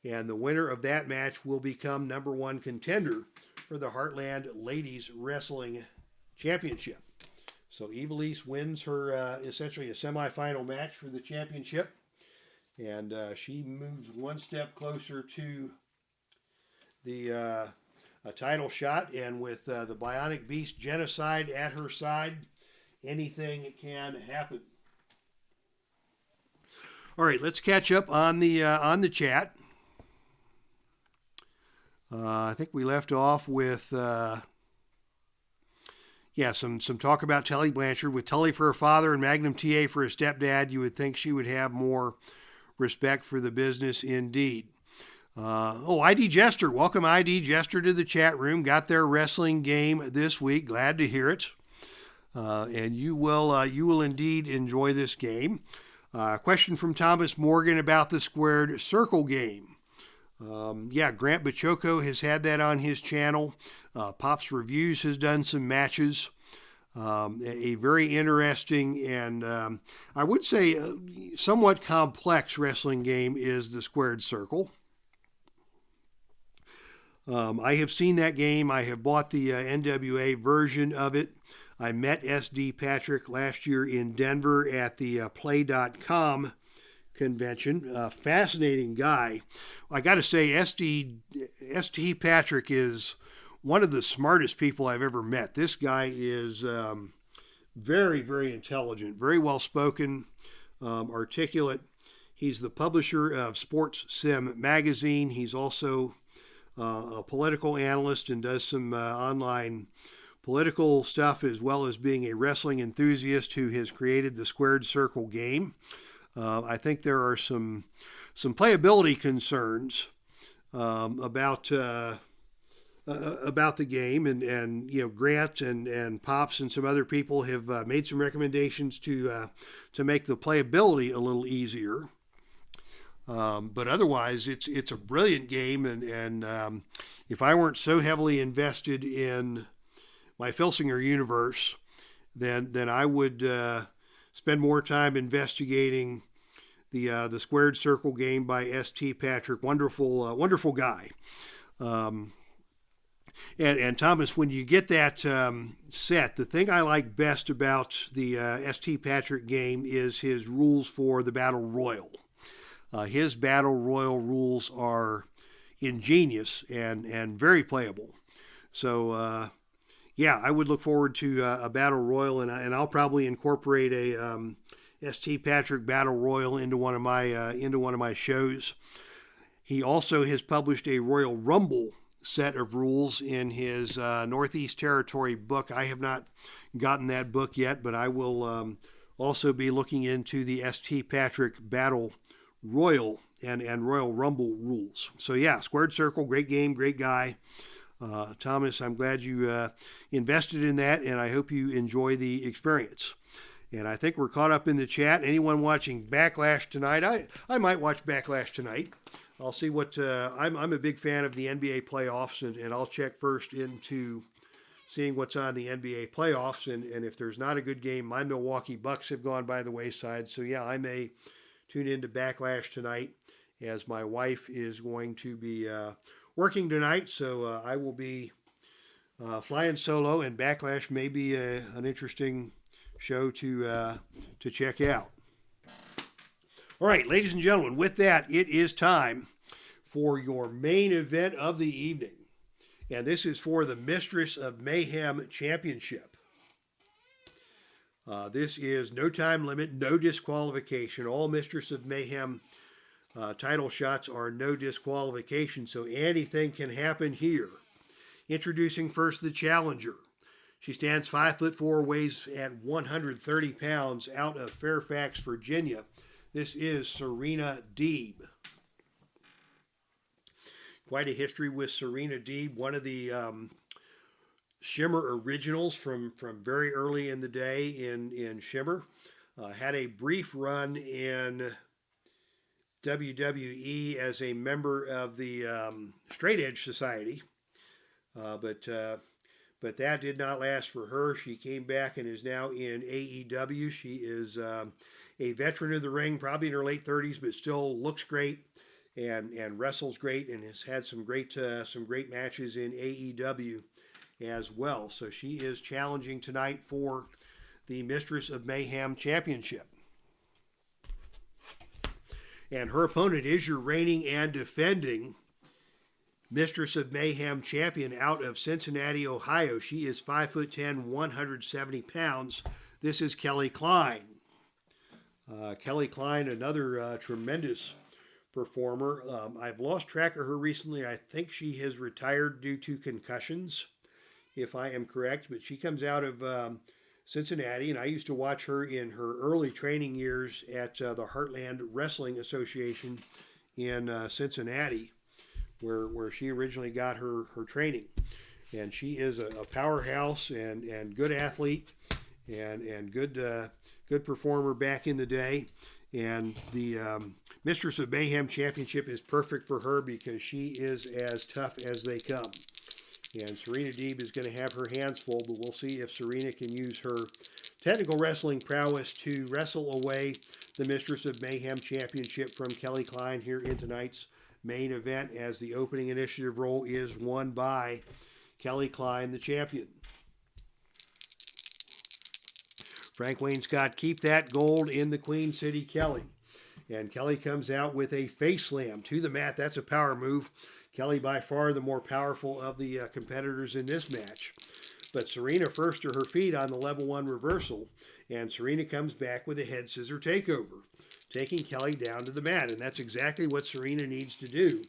And the winner of that match will become #1 contender for the Heartland Ladies Wrestling Championship. So IVELISSE wins her essentially a semifinal match for the championship. And she moves one step closer to a title shot, and with the Bionic Beast Genocide at her side, anything can happen. All right, let's catch up on the chat. I think we left off with some talk about Tully Blanchard. With Tully for her father and Magnum TA for her stepdad, you would think she would have more respect for the business indeed. ID Jester. Welcome, ID Jester, to the chat room. Got their wrestling game this week. Glad to hear it. And you will indeed enjoy this game. Question from Thomas Morgan about the squared circle game. Grant Bachoco has had that on his channel. Pops Reviews has done some matches. A very interesting and I would say somewhat complex wrestling game is the squared circle. I have seen that game. I have bought the NWA version of it. I met SD Patrick last year in Denver at the Play.com convention. Fascinating guy. I got to say, SD Patrick is one of the smartest people I've ever met. This guy is very, very intelligent, very well spoken, articulate. He's the publisher of Sports Sim magazine. He's also a political analyst and does some online political stuff, as well as being a wrestling enthusiast who has created the squared circle game. I think there are some playability concerns about the game, and Grant and Pops and some other people have made some recommendations to make the playability a little easier. But otherwise, it's a brilliant game, and if I weren't so heavily invested in my Filsinger universe, then I would spend more time investigating the squared circle game by ST Patrick. Wonderful guy. And Thomas, when you get that set, the thing I like best about the ST Patrick game is his rules for the Battle Royal. His Battle Royal rules are ingenious and very playable. So, I would look forward to a Battle Royal, and I'll probably incorporate a ST Patrick Battle Royal into one of my shows. He also has published a Royal Rumble set of rules in his Northeast Territory book. I have not gotten that book yet, but I will also be looking into the ST Patrick Battle Royal and Royal Rumble rules. So Squared Circle, great game, great guy. Thomas, I'm glad you invested in that, and I hope you enjoy the experience. And I think we're caught up in the chat. Anyone watching Backlash tonight? I might watch Backlash tonight. I'll see what I'm a big fan of the NBA playoffs, and I'll check first into seeing what's on the NBA playoffs. And if there's not a good game, my Milwaukee Bucks have gone by the wayside. So I may tune into Backlash tonight, as my wife is going to be working tonight. So I will be Flying solo and Backlash may be an interesting show to check out. All right, ladies and gentlemen, with that, it is time for your main event of the evening. And this is for the Mistress of Mayhem Championship. This is no time limit, no disqualification. All Mistress of Mayhem title shots are no disqualification, so anything can happen here. Introducing first the challenger. She stands 5'4", weighs at 130 pounds, out of Fairfax, Virginia. This is SERENA DEEB. Quite a history with SERENA DEEB, one of the Shimmer originals from very early in the day in Shimmer. Had a brief run in WWE as a member of the Straight Edge Society. But that did not last for her. She came back and is now in AEW. She is a veteran of the ring, probably in her late 30s, but still looks great and wrestles great, and has had some great matches in AEW as well. So she is challenging tonight for the Mistress of Mayhem Championship. And her opponent is your reigning and defending Mistress of Mayhem champion out of Cincinnati, Ohio. She is 5'10", 170 pounds. This is KLEIN. KLEIN, another tremendous performer. I've lost track of her recently. I think she has retired due to concussions, if I am correct. But she comes out of Cincinnati, and I used to watch her in her early training years at the Heartland Wrestling Association in Cincinnati, where she originally got her training. And she is a powerhouse and good athlete and good performer back in the day. And the Mistress of Mayhem Championship is perfect for her because she is as tough as they come. And SERENA DEEB is going to have her hands full, but we'll see if SERENA can use her technical wrestling prowess to wrestle away the Mistress of Mayhem Championship from KLEIN here in tonight's main event, as the opening initiative role is won by KLEIN, the champion. Frank Wayne Scott, keep that gold in the Queen City, Kelly. And Kelly comes out with a face slam to the mat. That's a power move. Kelly by far the more powerful of the competitors in this match. But SERENA first to her feet on the level 1 reversal. And SERENA comes back with a head scissor takeover, taking Kelly down to the mat. And that's exactly what SERENA needs to do,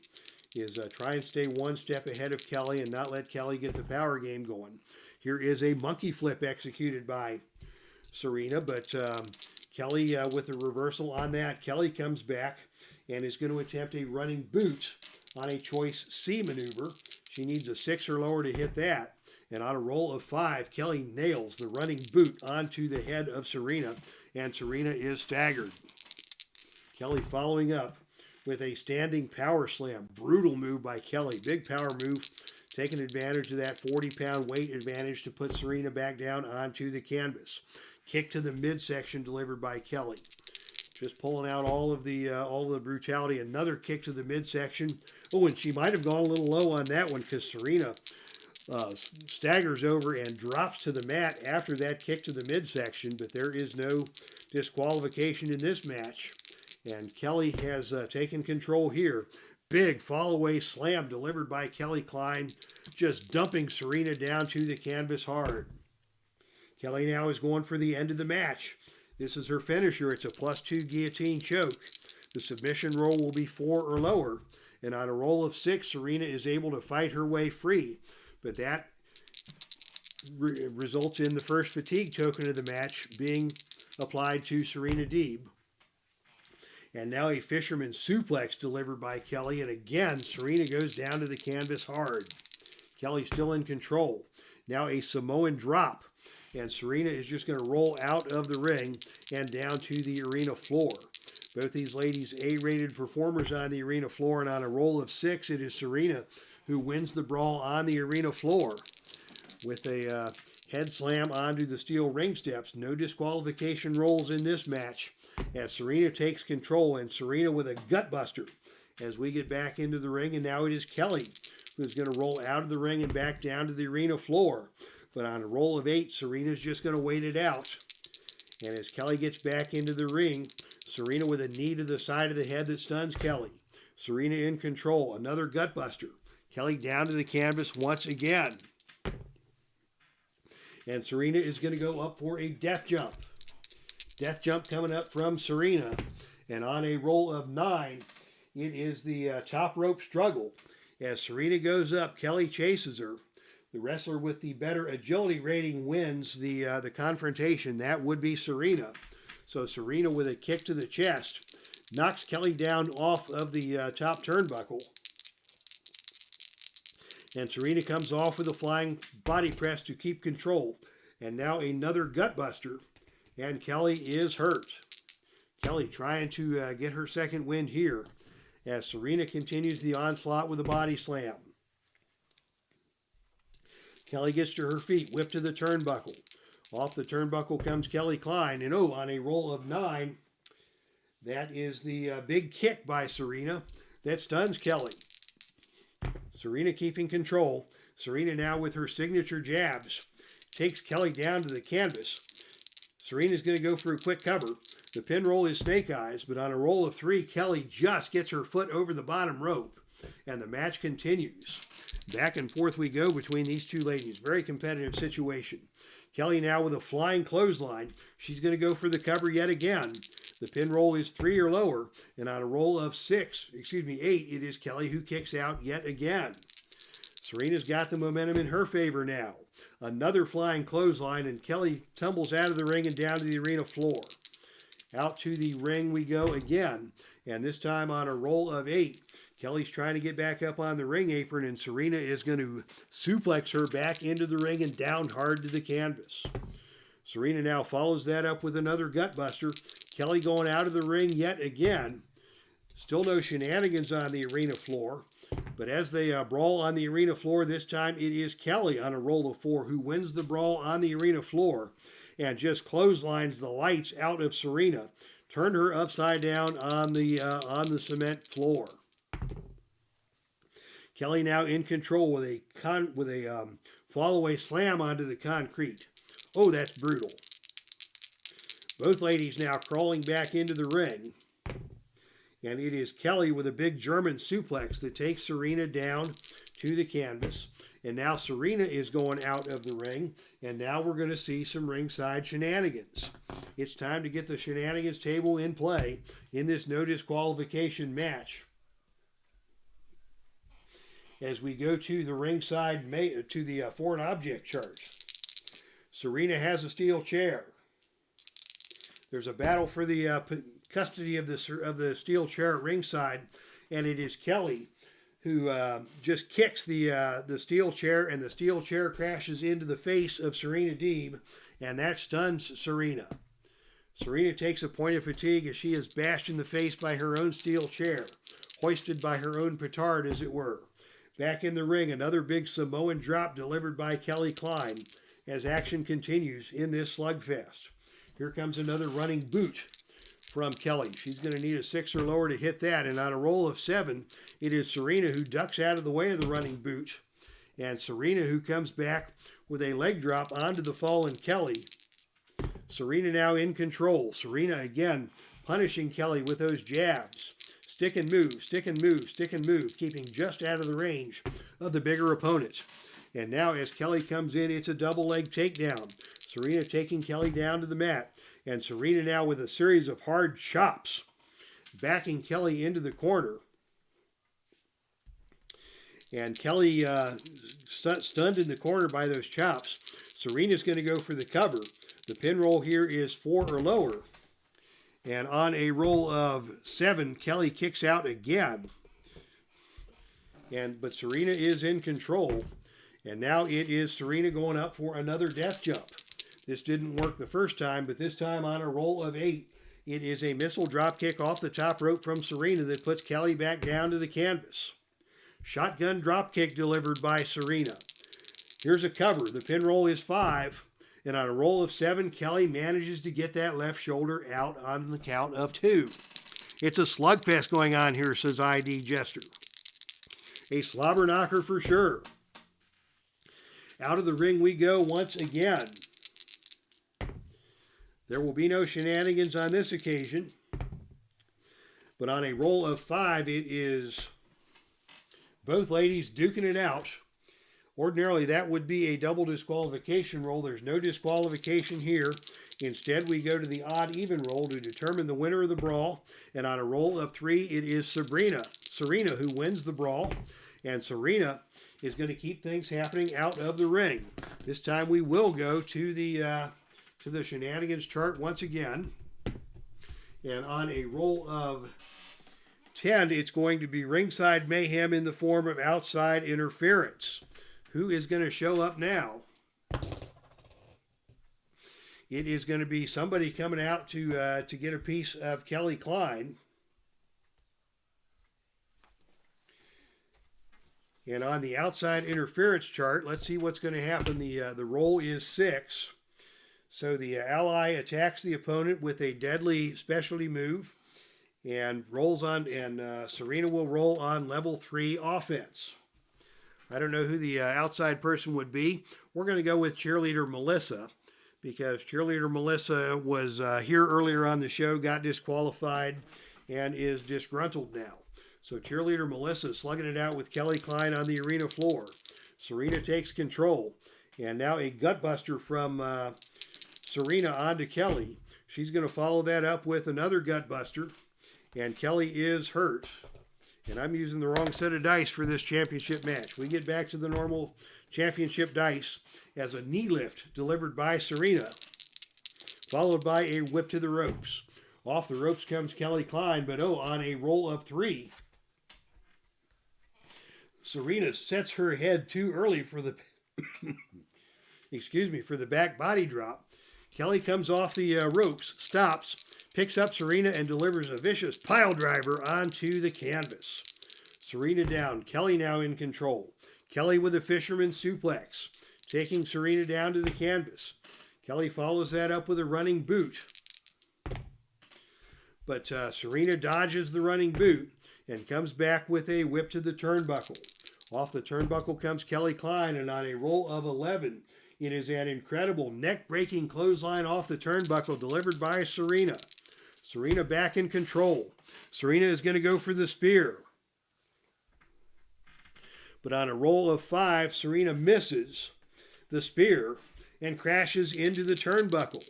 is try and stay one step ahead of Kelly and not let Kelly get the power game going. Here is a monkey flip executed by SERENA, but Kelly with the reversal on that. Kelly comes back and is going to attempt a running boot on a choice C maneuver. She needs a 6 or lower to hit that. And on a roll of 5, Kelly nails the running boot onto the head of SERENA, and SERENA is staggered. Kelly following up with a standing power slam. Brutal move by Kelly. Big power move, taking advantage of that 40-pound weight advantage to put SERENA back down onto the canvas. Kick to the midsection delivered by Kelly. Just pulling out all of the brutality. Another kick to the midsection. Oh, and she might have gone a little low on that one because SERENA staggers over and drops to the mat after that kick to the midsection, but there is no disqualification in this match. And Kelly has taken control here. Big fall-away slam delivered by KLEIN, just dumping SERENA down to the canvas hard. Kelly now is going for the end of the match. This is her finisher. It's a +2 guillotine choke. The submission roll will be 4 or lower. And on a roll of 6, SERENA is able to fight her way free. But that results in the first fatigue token of the match being applied to SERENA DEEB. And now a fisherman suplex delivered by Kelly. And again, SERENA goes down to the canvas hard. Kelly still in control. Now a Samoan drop. And SERENA is just going to roll out of the ring and down to the arena floor. Both these ladies A-rated performers on the arena floor. And on a roll of 6, it is SERENA who wins the brawl on the arena floor with a head slam onto the steel ring steps. No disqualification rolls in this match as SERENA takes control, and SERENA with a gut buster as we get back into the ring. And now it is Kelly who's going to roll out of the ring and back down to the arena floor. But on a roll of 8, Serena's just going to wait it out. And as Kelly gets back into the ring, Serena with a knee to the side of the head that stuns Kelly. Serena in control. Another gutbuster. Kelly down to the canvas once again. And Serena is going to go up for a death jump. Death jump coming up from Serena. And on a roll of 9, it is the top rope struggle. As Serena goes up, Kelly chases her. The wrestler with the better agility rating wins the confrontation. That would be Serena. So Serena with a kick to the chest knocks Kelly down off of the top turnbuckle. And Serena comes off with a flying body press to keep control. And now another gutbuster. And Kelly is hurt. Kelly trying to get her second win here as Serena continues the onslaught with a body slam. Kelly gets to her feet, whipped to the turnbuckle. Off the turnbuckle comes KLEIN. And on a roll of 9, that is the big kick by Serena that stuns Kelly. Serena keeping control. Serena now with her signature jabs takes Kelly down to the canvas. Serena's going to go for a quick cover. The pin roll is snake eyes, but on a roll of 3, Kelly just gets her foot over the bottom rope. And the match continues. Back and forth we go between these two ladies. Very competitive situation. Kelly now with a flying clothesline. She's going to go for the cover yet again. The pin roll is 3 or lower. And on a roll of 8, it is Kelly who kicks out yet again. Serena's got the momentum in her favor now. Another flying clothesline, and Kelly tumbles out of the ring and down to the arena floor. Out to the ring we go again. And this time on a roll of 8. Kelly's trying to get back up on the ring apron, and Serena is going to suplex her back into the ring and down hard to the canvas. Serena now follows that up with another gutbuster. Kelly going out of the ring yet again. Still no shenanigans on the arena floor. But as they brawl on the arena floor, this time it is Kelly on a roll of 4 who wins the brawl on the arena floor and just clotheslines the lights out of Serena. Turned her upside down on the cement floor. Kelly now in control with a fall away slam onto the concrete. Oh, that's brutal. Both ladies now crawling back into the ring. And it is Kelly with a big German suplex that takes Serena down to the canvas. And now Serena is going out of the ring. And now we're going to see some ringside shenanigans. It's time to get the shenanigans table in play in this no disqualification match. As we go to the ringside, to the foreign object chart. Serena has a steel chair. There's a battle for the custody of the steel chair at ringside, and it is Kelly who just kicks the steel chair, and the steel chair crashes into the face of Serena DEEB, and that stuns Serena. Serena takes a point of fatigue as she is bashed in the face by her own steel chair, hoisted by her own petard, as it were. Back in the ring, another big Samoan drop delivered by KLEIN as action continues in this slugfest. Here comes another running boot from Kelly. She's going to need a 6 or lower to hit that. And on a roll of 7, it is Serena who ducks out of the way of the running boot. And Serena who comes back with a leg drop onto the fallen Kelly. Serena now in control. Serena again punishing Kelly with those jabs. Stick and move, stick and move, stick and move, keeping just out of the range of the bigger opponent. And now as Kelly comes in, it's a double leg takedown. Serena taking Kelly down to the mat. And Serena now with a series of hard chops, backing Kelly into the corner. And Kelly stunned in the corner by those chops. Serena's going to go for the cover. The pin roll here is 4 or lower. And on a roll of 7, Kelly kicks out again. But Serena is in control. And now it is Serena going up for another death jump. This didn't work the first time, but this time on a roll of 8, it is a missile drop kick off the top rope from Serena that puts Kelly back down to the canvas. Shotgun drop kick delivered by Serena. Here's a cover. The pin roll is 5. And on a roll of 7, Kelly manages to get that left shoulder out on the count of 2. It's a slugfest going on here, says ID Jester. A slobber knocker for sure. Out of the ring we go once again. There will be no shenanigans on this occasion. But on a roll of 5, it is both ladies duking it out. Ordinarily, that would be a double disqualification roll. There's no disqualification here. Instead, we go to the odd-even roll to determine the winner of the brawl. And on a roll of 3, it is Serena who wins the brawl. And Serena is going to keep things happening out of the ring. This time we will go to the shenanigans chart once again. And on a roll of 10, it's going to be ringside mayhem in the form of outside interference. Who is going to show up now? It is going to be somebody coming out to get a piece of KLEIN. And on the outside interference chart, let's see what's going to happen. The roll is 6. So the ally attacks the opponent with a deadly specialty move and rolls on, and Serena will roll on level 3 offense. I don't know who the outside person would be. We're going to go with cheerleader Melissa, because cheerleader Melissa was here earlier on the show, got disqualified, and is disgruntled now. So cheerleader Melissa slugging it out with KLEIN on the arena floor. Serena takes control. And now a gutbuster from Serena onto Kelly. She's going to follow that up with another gutbuster. And Kelly is hurt. And I'm using the wrong set of dice for this championship match. We get back to the normal championship dice as a knee lift delivered by Serena, followed by a whip to the ropes. Off the ropes comes KLEIN, but on a roll of 3, Serena sets her head too early for the for the back body drop. Kelly comes off the ropes, stops, picks up Serena, and delivers a vicious pile driver onto the canvas. Serena down. Kelly now in control. Kelly with a fisherman suplex, taking Serena down to the canvas. Kelly follows that up with a running boot. But Serena dodges the running boot and comes back with a whip to the turnbuckle. Off the turnbuckle comes KLEIN, and on a roll of 11, it is an incredible neck-breaking clothesline off the turnbuckle delivered by Serena. Serena back in control. Serena is going to go for the spear. But on a roll of 5, Serena misses the spear and crashes into the turnbuckle.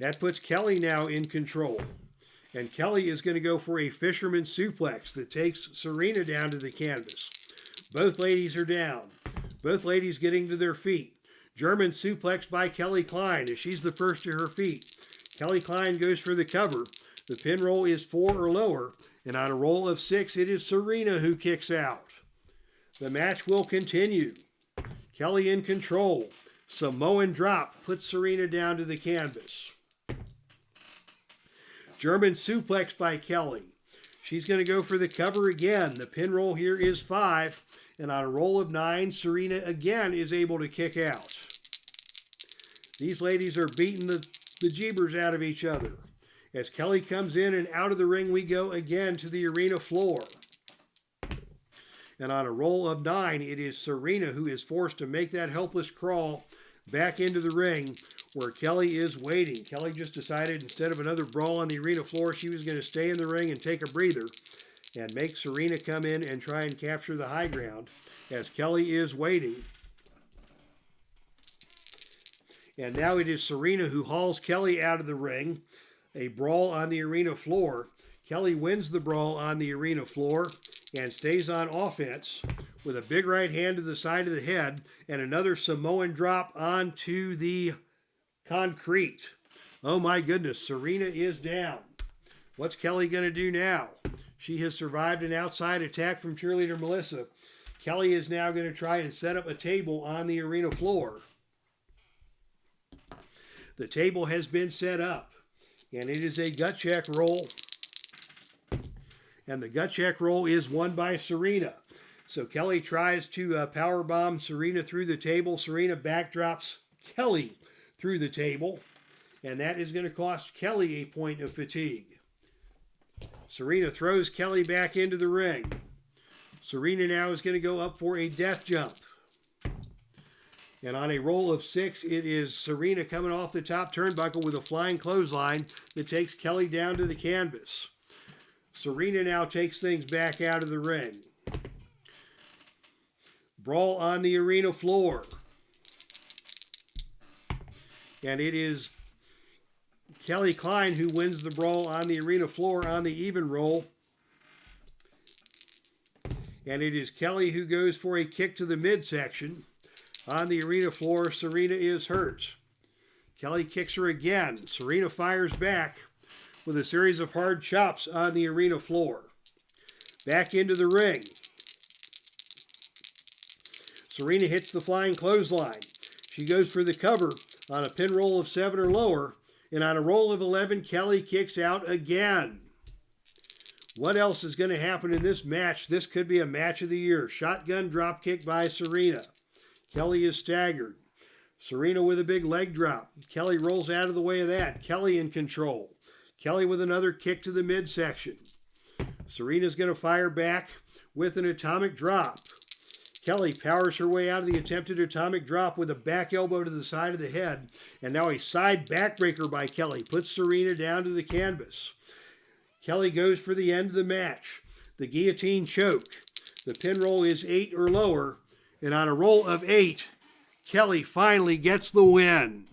That puts Kelly now in control. And Kelly is going to go for a fisherman suplex that takes Serena down to the canvas. Both ladies are down. Both ladies getting to their feet. German suplex by KLEIN as she's the first to her feet. KLEIN goes for the cover. The pin roll is 4 or lower. And on a roll of 6, it is Serena who kicks out. The match will continue. Kelly in control. Samoan drop puts Serena down to the canvas. German suplex by Kelly. She's going to go for the cover again. The pin roll here is 5. And on a roll of 9, Serena again is able to kick out. These ladies are beating the jeebers out of each other. As Kelly comes in and out of the ring, we go again to the arena floor. And on a roll of 9, it is Serena who is forced to make that helpless crawl back into the ring where Kelly is waiting. Kelly just decided instead of another brawl on the arena floor, she was going to stay in the ring and take a breather and make Serena come in and try and capture the high ground as Kelly is waiting. And now it is Serena who hauls Kelly out of the ring. A brawl on the arena floor. Kelly wins the brawl on the arena floor and stays on offense with a big right hand to the side of the head and another Samoan drop onto the concrete. Oh my goodness, Serena is down. What's Kelly going to do now? She has survived an outside attack from cheerleader Melissa. Kelly is now going to try and set up a table on the arena floor. The table has been set up, and it is a gut check roll. And the gut check roll is won by Serena. So Kelly tries to powerbomb Serena through the table. Serena backdrops Kelly through the table, and that is going to cost Kelly a point of fatigue. Serena throws Kelly back into the ring. Serena now is going to go up for a death jump. And on a roll of 6, it is Serena coming off the top turnbuckle with a flying clothesline that takes Kelly down to the canvas. Serena now takes things back out of the ring. Brawl on the arena floor. And it is KLEIN who wins the brawl on the arena floor on the even roll. And it is Kelly who goes for a kick to the midsection. On the arena floor, Serena is hurt. Kelly kicks her again. Serena fires back with a series of hard chops on the arena floor. Back into the ring. Serena hits the flying clothesline. She goes for the cover on a pin roll of 7 or lower. And on a roll of 11, Kelly kicks out again. What else is going to happen in this match? This could be a match of the year. Shotgun dropkick by Serena. Kelly is staggered. Serena with a big leg drop. Kelly rolls out of the way of that. Kelly in control. Kelly with another kick to the midsection. Serena's going to fire back with an atomic drop. Kelly powers her way out of the attempted atomic drop with a back elbow to the side of the head. And now a side backbreaker by Kelly puts Serena down to the canvas. Kelly goes for the end of the match. The guillotine choke. The pin roll is 8 or lower. And on a roll of 8, Kelly finally gets the win.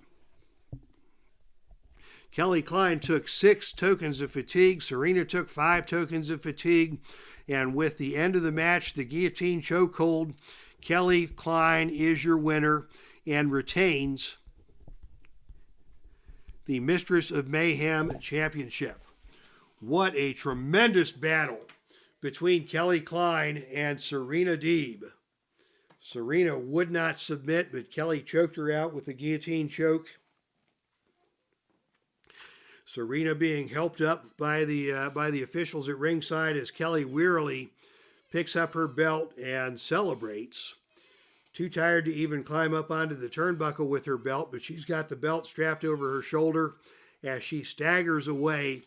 KLEIN took 6 tokens of fatigue. Serena took 5 tokens of fatigue. And with the end of the match, the guillotine chokehold, KLEIN is your winner and retains the Mistress of Mayhem Championship. What a tremendous battle between KLEIN and Serena DEEB. Serena would not submit, but Kelly choked her out with the guillotine choke. Serena being helped up by the officials at ringside as Kelly wearily picks up her belt and celebrates. Too tired to even climb up onto the turnbuckle with her belt, but she's got the belt strapped over her shoulder as she staggers away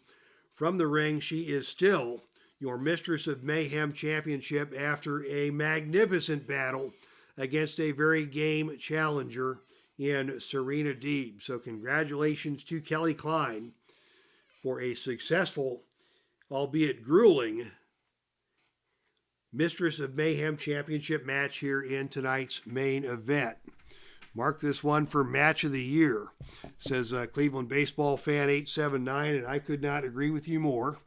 from the ring. She is still your Mistress of Mayhem Championship after a magnificent battle against a very game challenger in Serena DEEB. So congratulations to KLEIN for a successful, albeit grueling, Mistress of Mayhem Championship match here in tonight's main event. Mark this one for match of the year, says Cleveland Baseball Fan 879, and I could not agree with you more.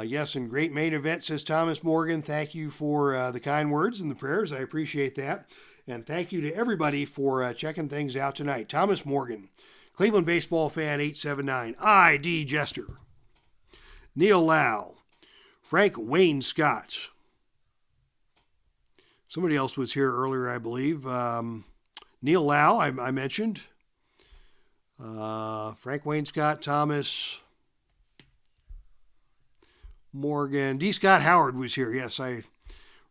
Yes, and great main event, says Thomas Morgan. Thank you for the kind words and the prayers. I appreciate that. And thank you to everybody for checking things out tonight. Thomas Morgan, Cleveland Baseball Fan 879, ID Jester, Neil Lau, Frank Wayne Scott. Somebody else was here earlier, I believe. Neil Lau, I mentioned. Frank Wayne Scott, Thomas Morgan. D. Scott Howard was here. Yes, I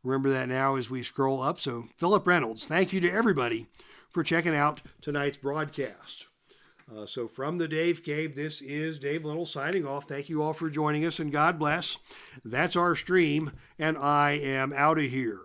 remember that now as we scroll up. So Philip Reynolds, thank you to everybody for checking out tonight's broadcast. So from the Dave Cave, this is Dave Little signing off. Thank you all for joining us, and God bless. That's our stream, and I am out of here.